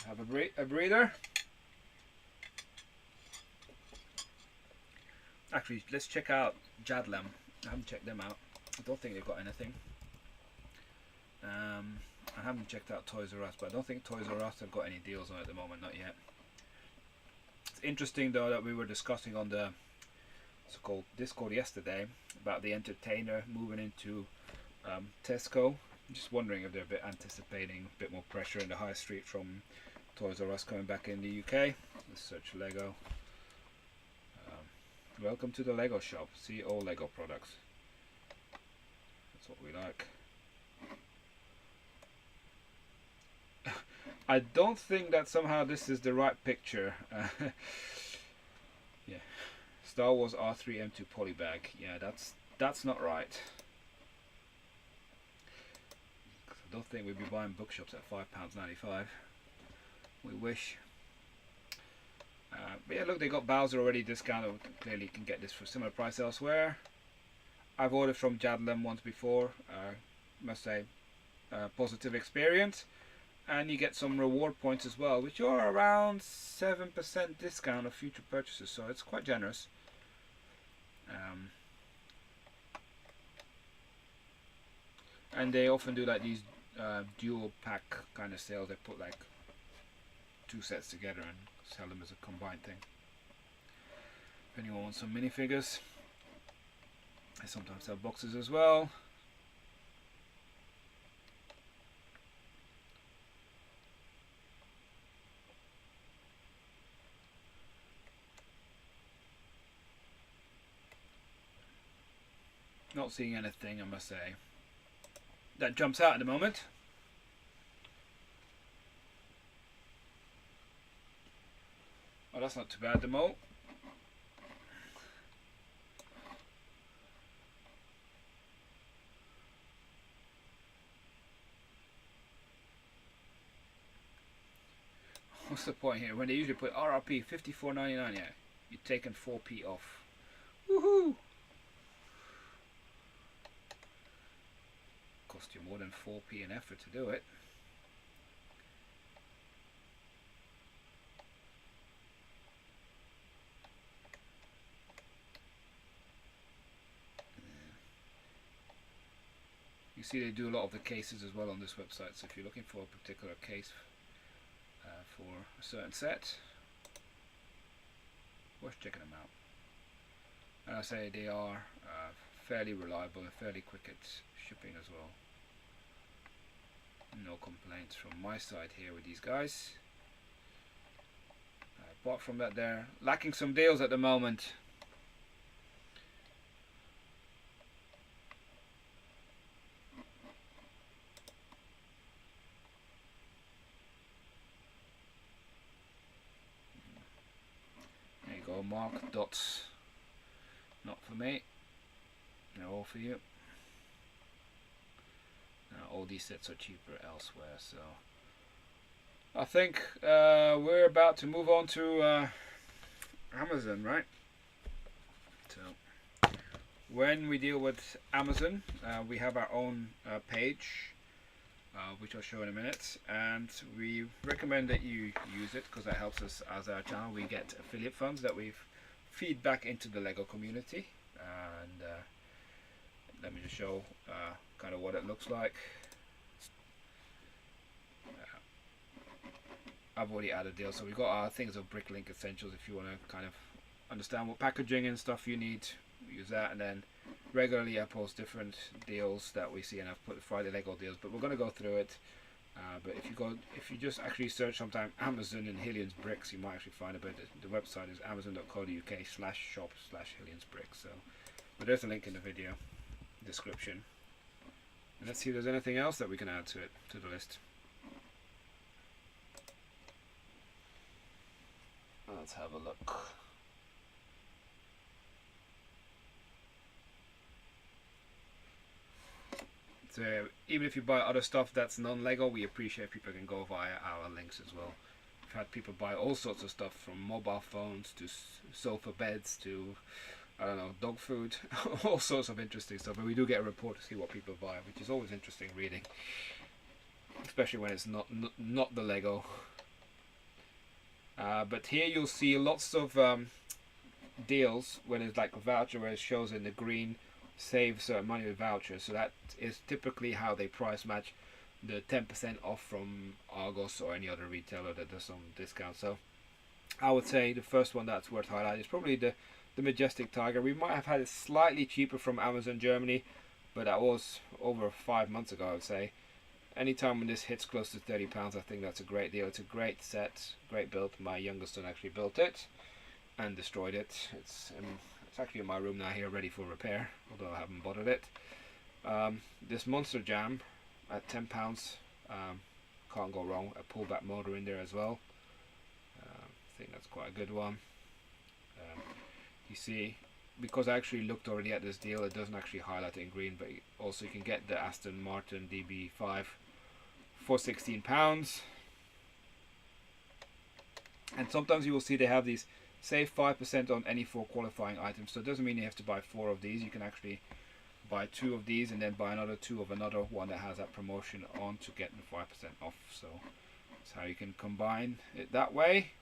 have a breather. Actually, let's check out Jadlem. I haven't checked them out. I don't think they've got anything. I haven't checked out Toys R Us, but I don't think Toys R Us have got any deals on it at the moment, not yet. It's interesting though that we were discussing on the so-called Discord yesterday about the Entertainer moving into Tesco. I'm just wondering if they're a bit anticipating a bit more pressure in the high street from Toys R Us coming back in the UK. Let's search Lego. Welcome to the Lego shop. See all Lego products. That's what we like. I don't think that somehow this is the right picture. Yeah, Star Wars R3M2 polybag. Yeah, that's not right. I don't think we'd be buying bookshops at £5.95. We wish. But yeah, look, they got Bowser already discounted. Clearly, you can get this for a similar price elsewhere. I've ordered from Jadlem once before. Must say, positive experience. And you get some reward points as well, which are around 7% discount of future purchases, so it's quite generous. And they often do like these dual pack kind of sales. They put like 2 sets together and sell them as a combined thing. If anyone wants some minifigures, I sometimes sell boxes as well. Not seeing anything, I must say, that jumps out at the moment. Oh, that's not too bad, the mole. what's the point here when they usually put RRP 54.99? Yeah, you're taking 4p off. Woohoo! Cost you more than 4p in effort to do it. You see they do a lot of the cases as well on this website, so if you're looking for a particular case for a certain set, worth checking them out. And I say they are fairly reliable and fairly quick at shipping as well. No complaints from my side here with these guys. Apart from that, they're lacking some deals at the moment. There you go, Mark dots. Not for me. They're all for you. All these sets are cheaper elsewhere, so I think we're about to move on to Amazon, right? So when we deal with Amazon, we have our own page, which I'll show in a minute, and we recommend that you use it because that helps us as our channel. We get affiliate funds that we feed back into the Lego community, and let me just show kind of what it looks like. I've already added deals, so we've got our things of Bricklink Essentials. If you want to kind of understand what packaging and stuff you need, use that. And then regularly I post different deals that we see, and I've put Friday Lego deals, but we're going to go through it. But if you just actually search sometime Amazon and Hillians Bricks, you might actually find a bit. The website is amazon.co.uk/shop/Hillians Bricks. So, but there's a link in the video description. And let's see if there's anything else that we can add to it, to the list. Let's have a look. So even if you buy other stuff that's non-Lego, we appreciate people can go via our links as well. We've had people buy all sorts of stuff, from mobile phones to sofa beds to, I don't know, dog food, all sorts of interesting stuff. And we do get a report to see what people buy, which is always interesting reading, especially when it's not the Lego. But here you'll see lots of deals when it's like a voucher, where it shows in the green save certain money with vouchers. So that is typically how they price match the 10% off from Argos or any other retailer that does some discount. So I would say the first one that's worth highlighting is probably the Majestic Tiger. We might have had it slightly cheaper from Amazon Germany, but that was over 5 months ago, I would say. Anytime when this hits close to £30, I think that's a great deal. It's a great set, great build. My youngest son actually built it and destroyed it. It's actually in my room now here, ready for repair, although I haven't bothered it. This Monster Jam at £10, can't go wrong. A pullback motor in there as well. I think that's quite a good one. You see, because I actually looked already at this deal, it doesn't actually highlight it in green, but also you can get the Aston Martin DB5 for £16. And sometimes you will see they have these save 5% on any 4 qualifying items. So it doesn't mean you have to buy 4 of these. You can actually buy 2 of these and then buy another 2 of another one that has that promotion on to get the 5% off. So that's how you can combine it that way.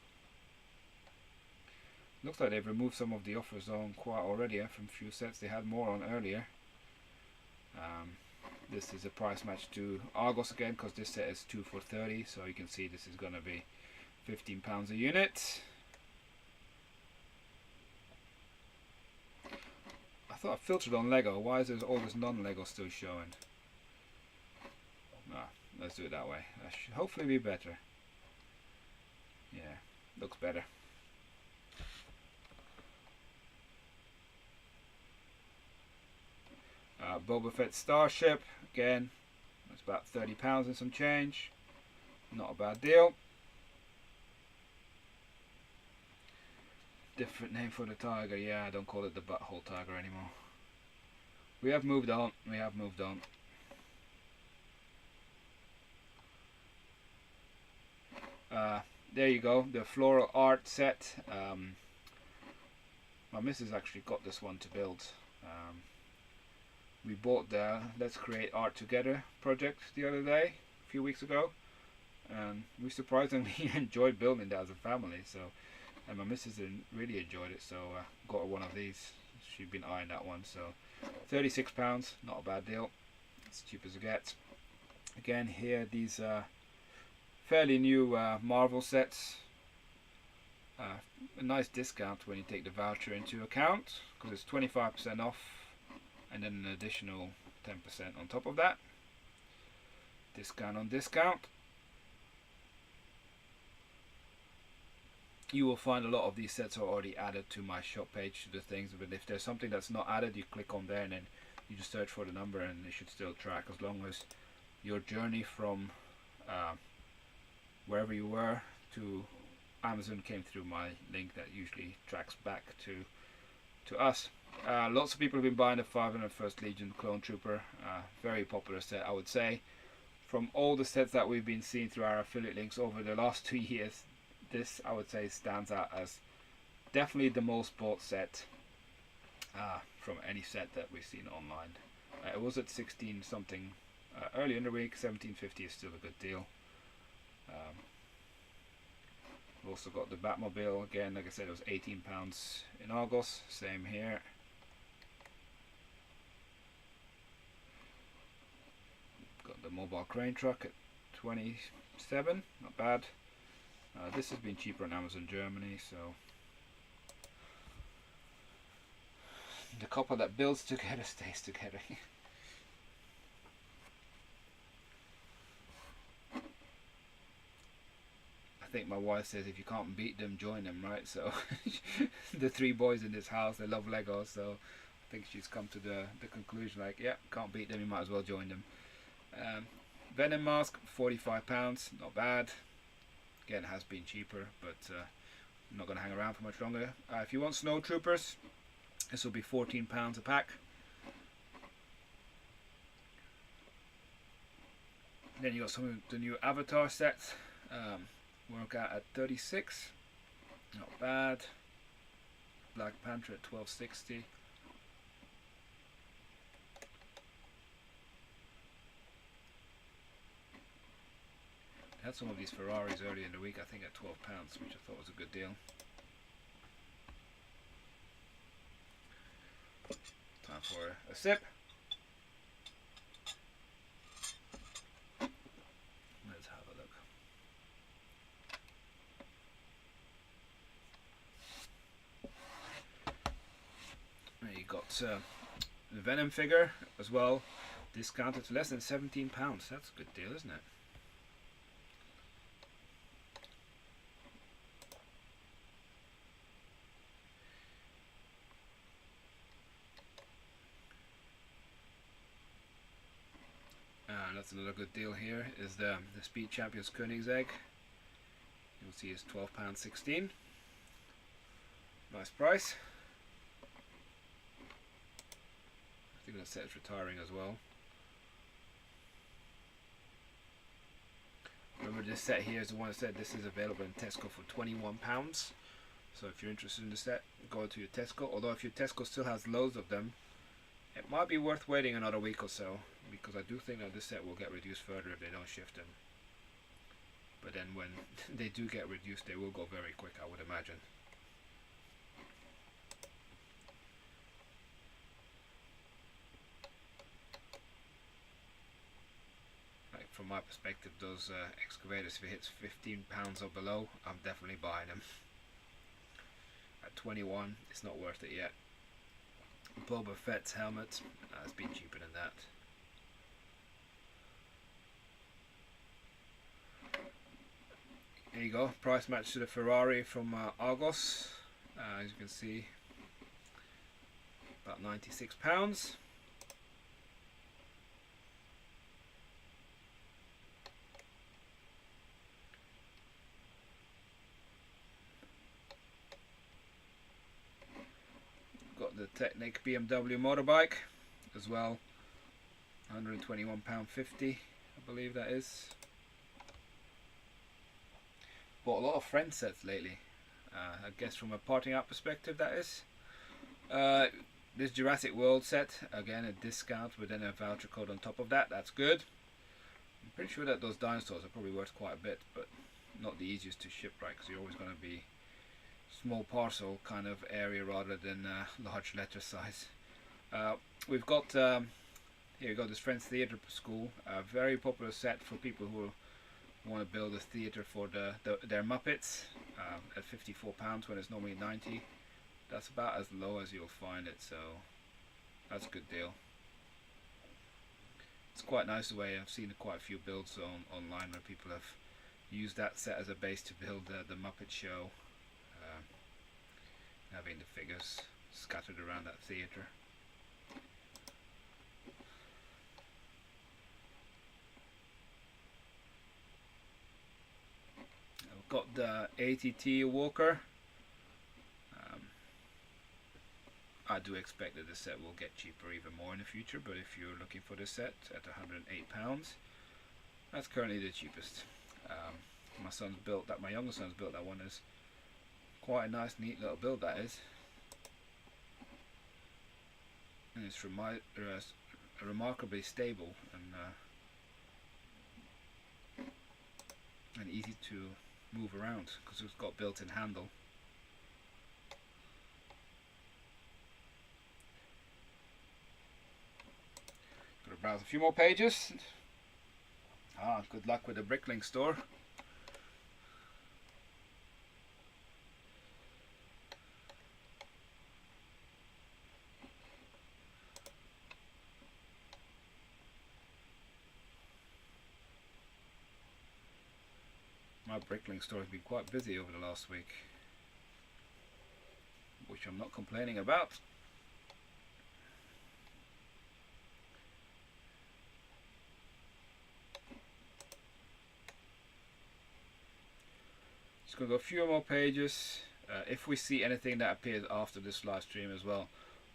Looks like they've removed some of the offer zone quite already from few sets. They had more on earlier. This is a price match to Argos again, because this set is 2 for 30. So you can see this is going to be £15 a unit. I thought I filtered on Lego. Why is there all this non-Lego still showing? Let's do it that way. That should hopefully be better. Yeah, looks better. Boba Fett Starship, again, it's about £30 and some change. Not a bad deal. Different name for the tiger. Yeah, I don't call it the butthole tiger anymore. We have moved on. We have moved on. there you go, the floral art set. My missus actually got this one to build. We bought the Let's Create Art Together project the other day, a few weeks ago, and we surprisingly enjoyed building that as a family. So, and my missus really enjoyed it, so got her one of these. She'd been eyeing that one, so £36, not a bad deal. It's cheap as it gets. Again, here these fairly new Marvel sets. A nice discount when you take the voucher into account, because it's 25% off and then an additional 10% on top of that. Discount on discount. You will find a lot of these sets are already added to my shop page, to the things, but if there's something that's not added, you click on there and then you just search for the number and it should still track, as long as your journey from wherever you were to Amazon came through my link. That usually tracks back to us. Lots of people have been buying the 501st Legion Clone Trooper. Very popular set, I would say. From all the sets that we've been seeing through our affiliate links over the last 2 years, this, I would say, stands out as definitely the most bought set from any set that we've seen online. It was at 16 something early in the week. 17.50 is still a good deal. We've also got the Batmobile. Again, like I said, it was £18 in Argos. Same here. Got the mobile crane truck at 27. Not bad. This has been cheaper on Amazon Germany, so the couple that builds together stays together. I think my wife says if you can't beat them, join them, right? So the 3 boys in this house, they love Legos, so I think she's come to the conclusion, like, yeah, can't beat them, you might as well join them. Venom mask, £45, not bad. Again, it has been cheaper, but I'm not going to hang around for much longer. If you want snow troopers, this will be £14 a pack. Then you got some of the new Avatar sets. Work out at 36, not bad. Black Panther at 12.60. I had some of these Ferraris earlier in the week, I think at £12, which I thought was a good deal. Time for a sip. Let's have a look. There you got the Venom figure as well, discounted to less than £17. That's a good deal, isn't it? That's another good deal here, is the Speed Champions Koenigsegg. You'll see it's £12.16. Nice price. I think that set is retiring as well. Remember, this set here is the one I said this is available in Tesco for £21. So if you're interested in the set, go to your Tesco. Although if your Tesco still has loads of them, it might be worth waiting another week or so, because I do think that this set will get reduced further if they don't shift them. But then when they do get reduced, they will go very quick, I would imagine. Like, from my perspective, those excavators, if it hits £15 or below, I'm definitely buying them. At 21, it's not worth it yet. Boba Fett's helmet has been cheaper than that. There you go, price match to the Ferrari from Argos. As you can see, about £96. Got the Technic BMW motorbike as well, £121.50, I believe that is. Bought a lot of Friends sets lately. I guess from a parting out perspective, that is. This Jurassic World set, again a discount with then a voucher code on top of that. That's good. I'm pretty sure that those dinosaurs are probably worth quite a bit, but not the easiest to ship, right? Because you're always going to be small parcel kind of area rather than large letter size. We've got here we got this Friends Theatre School, a very popular set for people who want to build a theatre for their Muppets at £54 when it's normally 90. That's about as low as you'll find it, so that's a good deal. It's quite nice the way I've seen quite a few builds online where people have used that set as a base to build the Muppet Show, having the figures scattered around that theatre. I've got the ATT Walker. I do expect that the set will get cheaper even more in the future, but if you're looking for the set at £108, that's currently the cheapest. My son's built that. My younger son's built that one. Is quite a nice, neat little build, that is, and it's remarkably stable and easy to move around because it's got built-in handle. Gotta browse a few more pages. Good luck with the Bricklink store. My Bricklink store has been quite busy over the last week, which I'm not complaining about. Just going to go a few more pages. If we see anything that appears after this live stream as well,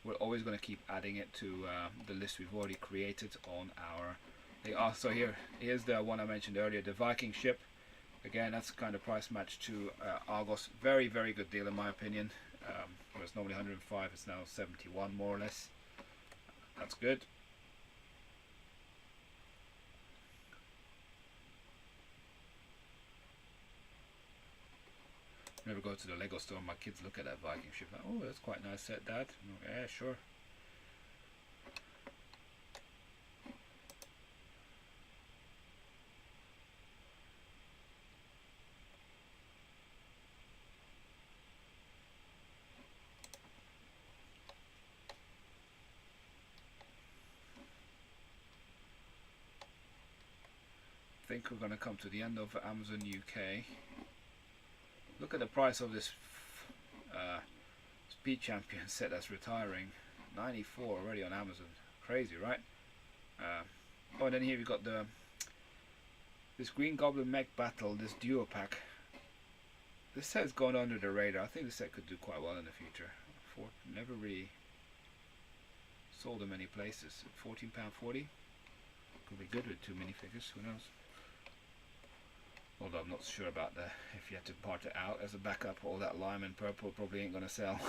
we're always going to keep adding it to the list we've already created on our thing. So here's the one I mentioned earlier, the Viking ship. Again, that's kind of price match to Argos. Very, very good deal in my opinion. Where it's normally 105, it's now 71 more or less. That's good. Whenever I go to the Lego store, my kids look at that Viking ship like, oh, that's quite a nice set, Dad. Like, yeah, sure. I think we're going to come to the end of Amazon UK. Look at the price of this Speed Champion set that's retiring. 94 already on Amazon. Crazy, right? Oh, and then here we got this Green Goblin Mech Battle, this duo pack. This set's gone under the radar. I think this set could do quite well in the future. Never really sold in many places. £14.40. Could be good with too many figures. Who knows? Although I'm not sure about if you had to part it out as a backup, all that lime and purple probably ain't gonna sell.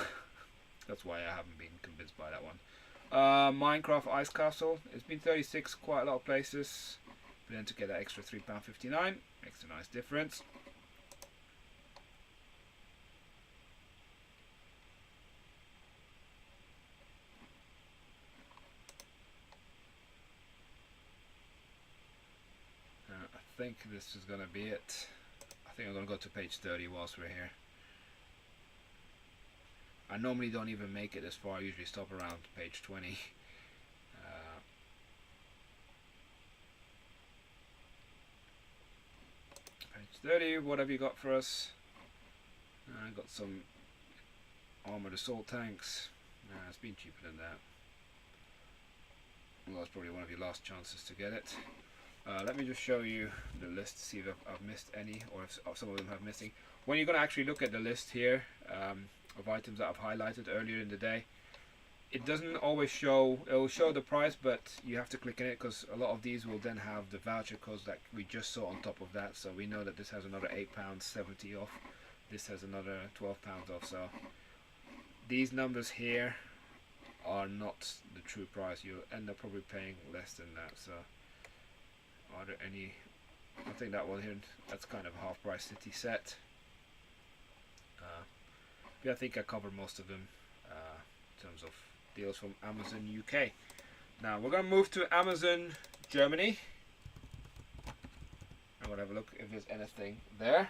That's why I haven't been convinced by that one. Minecraft Ice Castle. It's been 36 quite a lot of places. But then to get that extra £3.59 makes a nice difference. I think this is going to be it. I think I'm going to go to page 30 whilst we're here. I normally don't even make it this far. I usually stop around page 20. Page 30, what have you got for us? I got some armored assault tanks. It's been cheaper than that. Well, that's probably one of your last chances to get it. Let me just show you the list to see if I've missed any, or if some of them have missing. When you're going to actually look at the list here of items that I've highlighted earlier in the day, it doesn't always show. It will show the price, but you have to click on it because a lot of these will then have the voucher codes that we just saw on top of that. So we know that this has another £8.70 off. This has another £12 off. So these numbers here are not the true price. You'll end up probably paying less than that. So are there any? I think that one here, that's kind of a half price city set. Yeah, I think I covered most of them in terms of deals from Amazon UK. Now we're going to move to Amazon Germany. I'm going to have a look if there's anything there.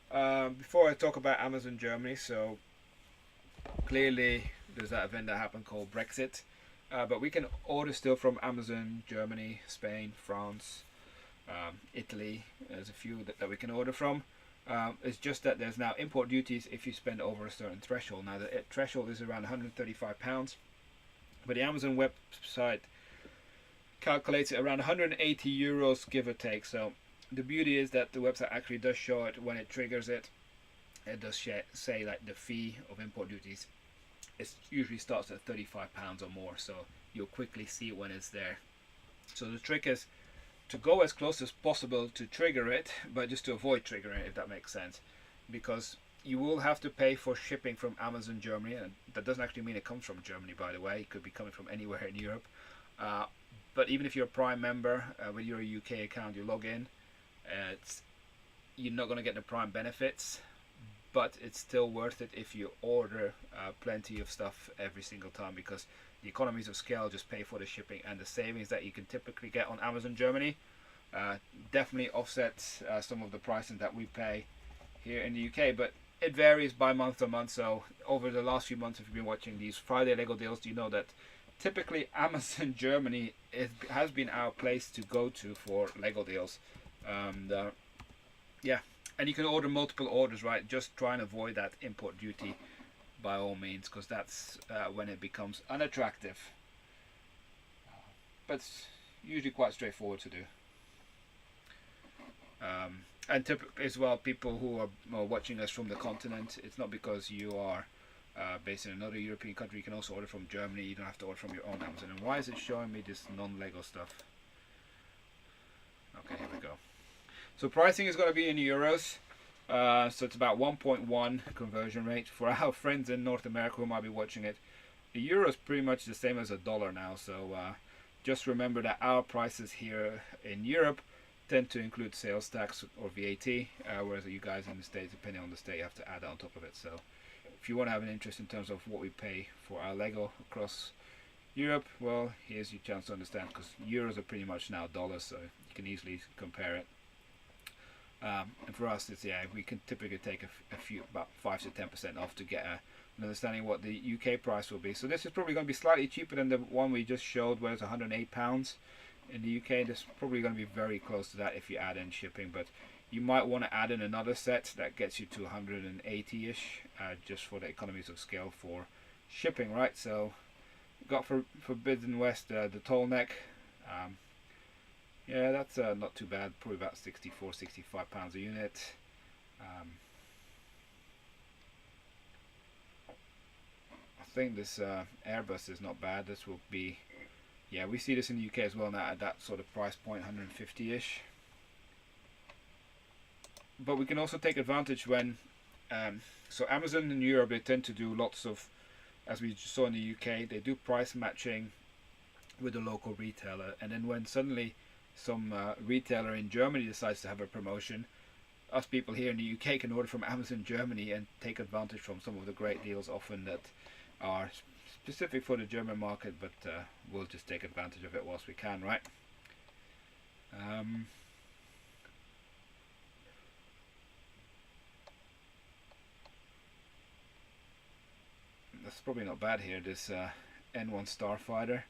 Before I talk about Amazon Germany, so clearly there's that event that happened called Brexit. But we can order still from Amazon Germany, Spain, France, Italy. There's a few that we can order from. It's just that there's now import duties if you spend over a certain threshold. Now the threshold is around £135, but the Amazon website calculates it around €180, give or take. So the beauty is that the website actually does show it when it triggers it. It does say like the fee of import duties. It usually starts at £35 or more, so you'll quickly see it when it's there. So the trick is to go as close as possible to trigger it, but just to avoid triggering it, if that makes sense, because you will have to pay for shipping from Amazon Germany, and that doesn't actually mean it comes from Germany, by the way. It could be coming from anywhere in Europe. But even if you're a Prime member with your UK account, you log in, you're not going to get the Prime benefits, but it's still worth it if you order plenty of stuff every single time, because the economies of scale just pay for the shipping, and the savings that you can typically get on Amazon Germany definitely offsets some of the pricing that we pay here in the UK. But it varies by month to month. So over the last few months, if you've been watching these Friday Lego deals, you know that typically Amazon Germany has been our place to go to for Lego deals. Yeah, and you can order multiple orders, right? Just try and avoid that import duty by all means, because that's when it becomes unattractive. But it's usually quite straightforward to do. And typically as well, people who are watching us from the continent, it's not because you are based in another European country. You can also order from Germany. You don't have to order from your own Amazon. And why is it showing me this non-Lego stuff? Okay, here we go. So pricing is going to be in euros. So it's about 1.1 conversion rate. For our friends in North America who might be watching it, the euro is pretty much the same as a dollar now. So just remember that our prices here in Europe tend to include sales tax or VAT, whereas you guys in the States, depending on the state, you have to add on top of it. So if you want to have an interest in terms of what we pay for our Lego across Europe, well, here's your chance to understand, because euros are pretty much now dollars, so you can easily compare it. And for us, it's, yeah, we can typically take a few, about 5 to 10% off to get an understanding what the UK price will be. So this is probably going to be slightly cheaper than the one we just showed, where it's £108 in the UK. This is probably going to be very close to that if you add in shipping, but you might want to add in another set that gets you to 180-ish, just for the economies of scale for shipping, right? So got for Forbidden West the tall neck. Yeah, that's not too bad, probably about £64-65 a unit. I think this Airbus is not bad. This will be, yeah, we see this in the UK as well now at that sort of price point, 150-ish. But we can also take advantage when, so Amazon in Europe, they tend to do lots of, as we just saw in the UK, they do price matching with the local retailer, and then when suddenly some retailer in Germany decides to have a promotion, us people here in the UK can order from Amazon Germany and take advantage from some of the great deals often that are specific for the German market, but we'll just take advantage of it whilst we can, right? That's probably not bad here, this N1 Starfighter.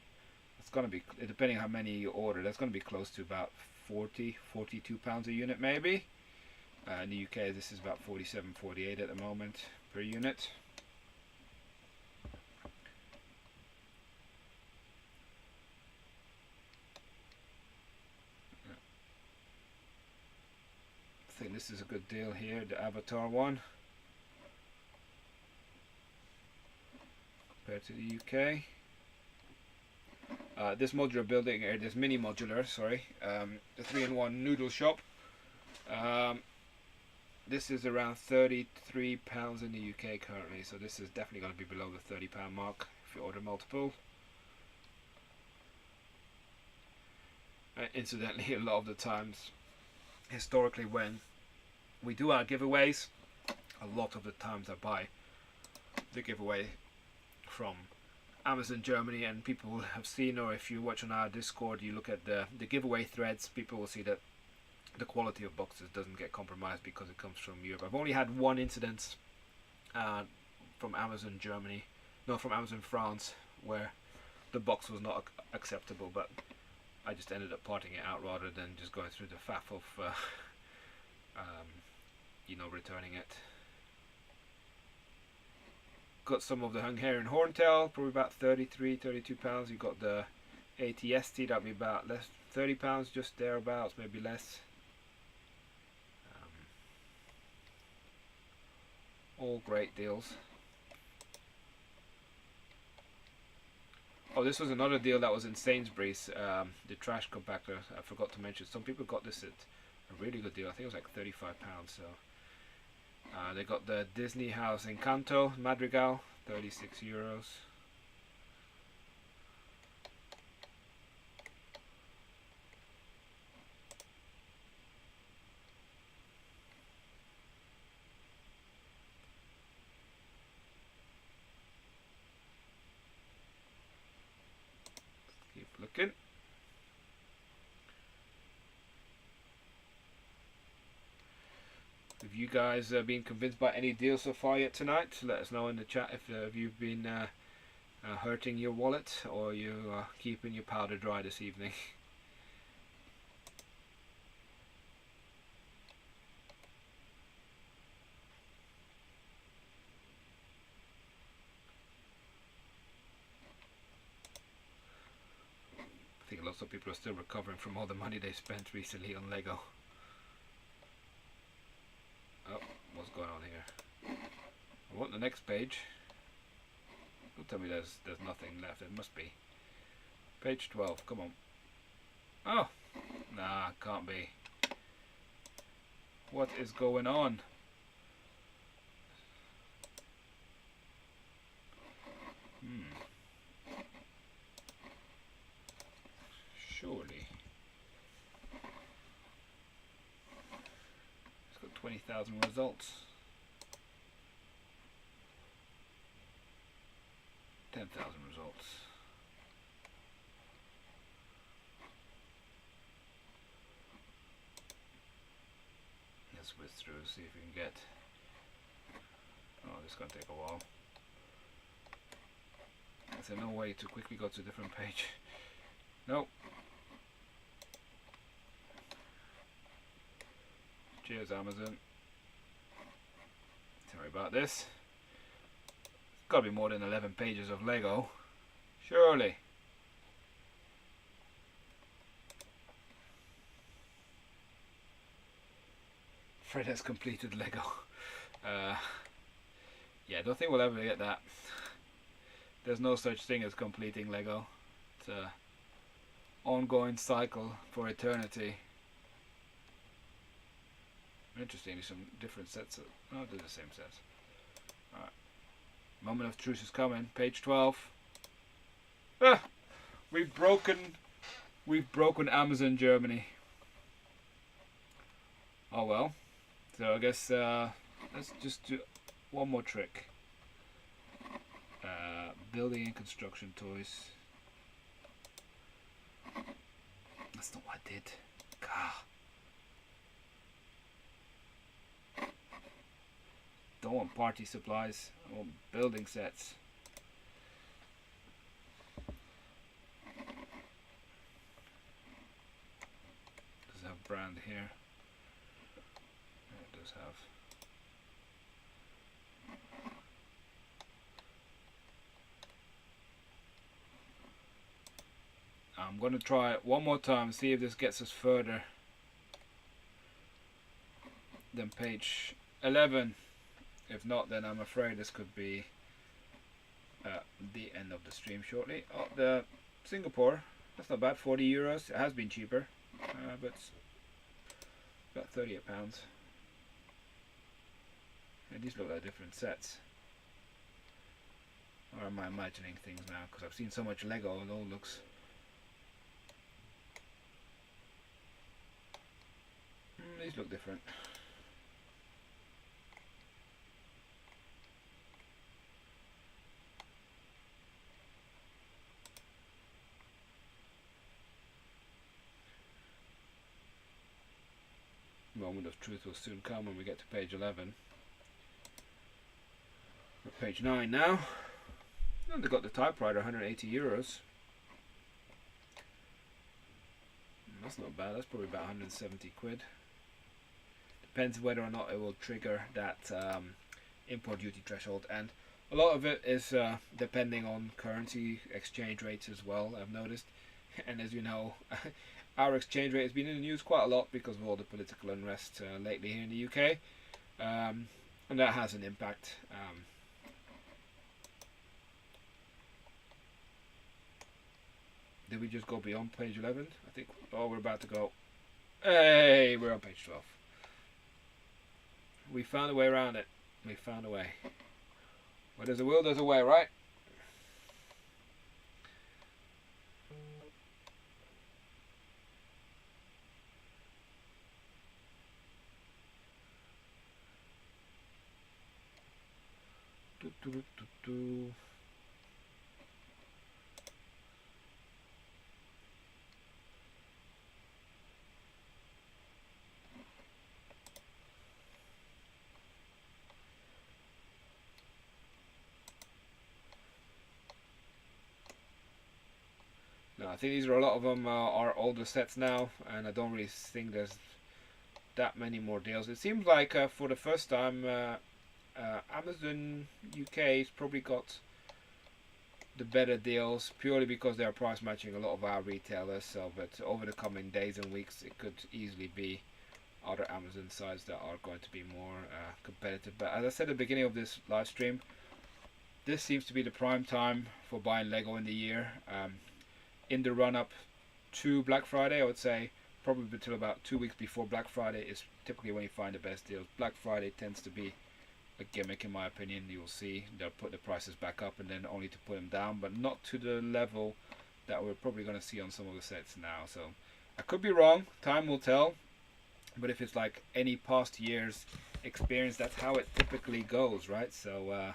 It's going to be, depending on how many you order, that's going to be close to about £42 a unit maybe. In the UK this is about 47-48 at the moment per unit. I think this is a good deal here, the Avatar one. compared to the UK. This modular building, or this mini modular, sorry, the 3-in-1 noodle shop. This is around £33 in the UK currently, so this is definitely going to be below the £30 mark if you order multiple. Incidentally, a lot of the times, historically, when we do our giveaways, a lot of the times I buy the giveaway from Amazon Germany, and people will have seen, or if you watch on our Discord, you look at the giveaway threads, people will see that the quality of boxes doesn't get compromised because it comes from Europe. I've only had one incident from Amazon Germany, no, from Amazon France, where the box was not acceptable, but I just ended up parting it out rather than just going through the faff of returning it. Got some of the Hungarian Horntail, probably about £32. You got the ATST, that'd be about less, £30, just thereabouts, maybe less. All great deals. Oh, this was another deal that was in Sainsbury's, the trash compactor. I forgot to mention, some people got this at a really good deal. I think it was like £35. So they got the Disney House Encanto Madrigal, €36. Keep looking. Have you guys been convinced by any deals so far yet tonight? Let us know in the chat if you've been hurting your wallet, or you are keeping your powder dry this evening. I think lots of people are still recovering from all the money they spent recently on Lego. Oh, what's going on here? I want the next page. Don't tell me there's nothing left. It must be. Page 12, come on. Oh! Nah, can't be. What is going on? Surely. 20,000 results. 10,000 results. Let's whiz through, see if we can get. Oh, this is going to take a while. Is there no way to quickly go to a different page? Nope. Cheers, Amazon. Sorry about this. It's got to be more than 11 pages of Lego. Surely. Fred has completed Lego. Yeah, I don't think we'll ever get that. There's no such thing as completing Lego. It's a ongoing cycle for eternity. Interesting, some different sets of, oh, they're the same sets. Alright. Moment of truth is coming. Page 12. Ah! We've broken Amazon Germany. Oh well. So I guess let's just do one more trick. Building and construction toys. That's not what I did. God. Don't want party supplies, I want building sets. Does it have brand here? Yeah, it does have. I'm going to try it one more time, see if this gets us further than page 11. If not, then I'm afraid this could be the the stream shortly. Oh, the Singapore, that's not bad, 40 euros. It has been cheaper, but it's about £38. And these look like different sets. Or am I imagining things now? Because I've seen so much Lego, it all looks... these look different. Moment of truth will soon come when we get to page 11. We're page 9 now. And they got the typewriter, 180 euros. That's not bad, that's probably about 170 quid. Depends whether or not it will trigger that import duty threshold, and a lot of it is depending on currency exchange rates as well, I've noticed. And as you know, our exchange rate has been in the news quite a lot because of all the political unrest lately here in the UK, and that has an impact. Did we just go beyond page 11? I think, oh, we're about to go. Hey, we're on page 12. We found a way around it. We found a way. Where there's a will, there's a way, right? No, I think these are a lot of them are older sets now, and I don't really think there's that many more deals. It seems like for the first time Amazon UK's probably got the better deals purely because they're price matching a lot of our retailers. So, but over the coming days and weeks, it could easily be other Amazon sites that are going to be more competitive. But as I said at the beginning of this live stream, this seems to be the prime time for buying Lego in the year. In the run up to Black Friday, I would say probably until about 2 weeks before Black Friday is typically when you find the best deals. Black Friday tends to be a gimmick in my opinion. You'll see they'll put the prices back up and then only to put them down, but not to the level that we're probably going to see on some of the sets now. So I could be wrong, time will tell, but if it's like any past year's experience, that's how it typically goes, right? So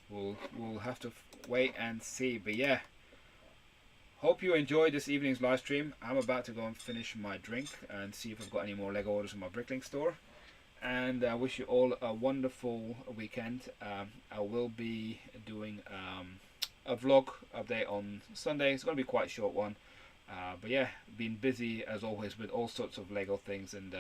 we'll have to wait and see. But yeah, hope you enjoyed this evening's live stream. I'm about to go and finish my drink and see if I've got any more Lego orders in my Bricklink store. And I wish you all a wonderful weekend. I will be doing a vlog update on Sunday. It's going to be quite a short one. But yeah, been busy as always with all sorts of Lego things. And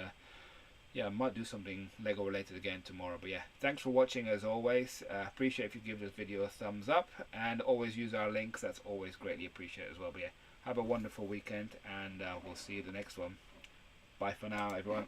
yeah, I might do something Lego related again tomorrow. But yeah, thanks for watching as always. Appreciate if you give this video a thumbs up. And always use our links. That's always greatly appreciated as well. But yeah, have a wonderful weekend. And we'll see you the next one. Bye for now, everyone.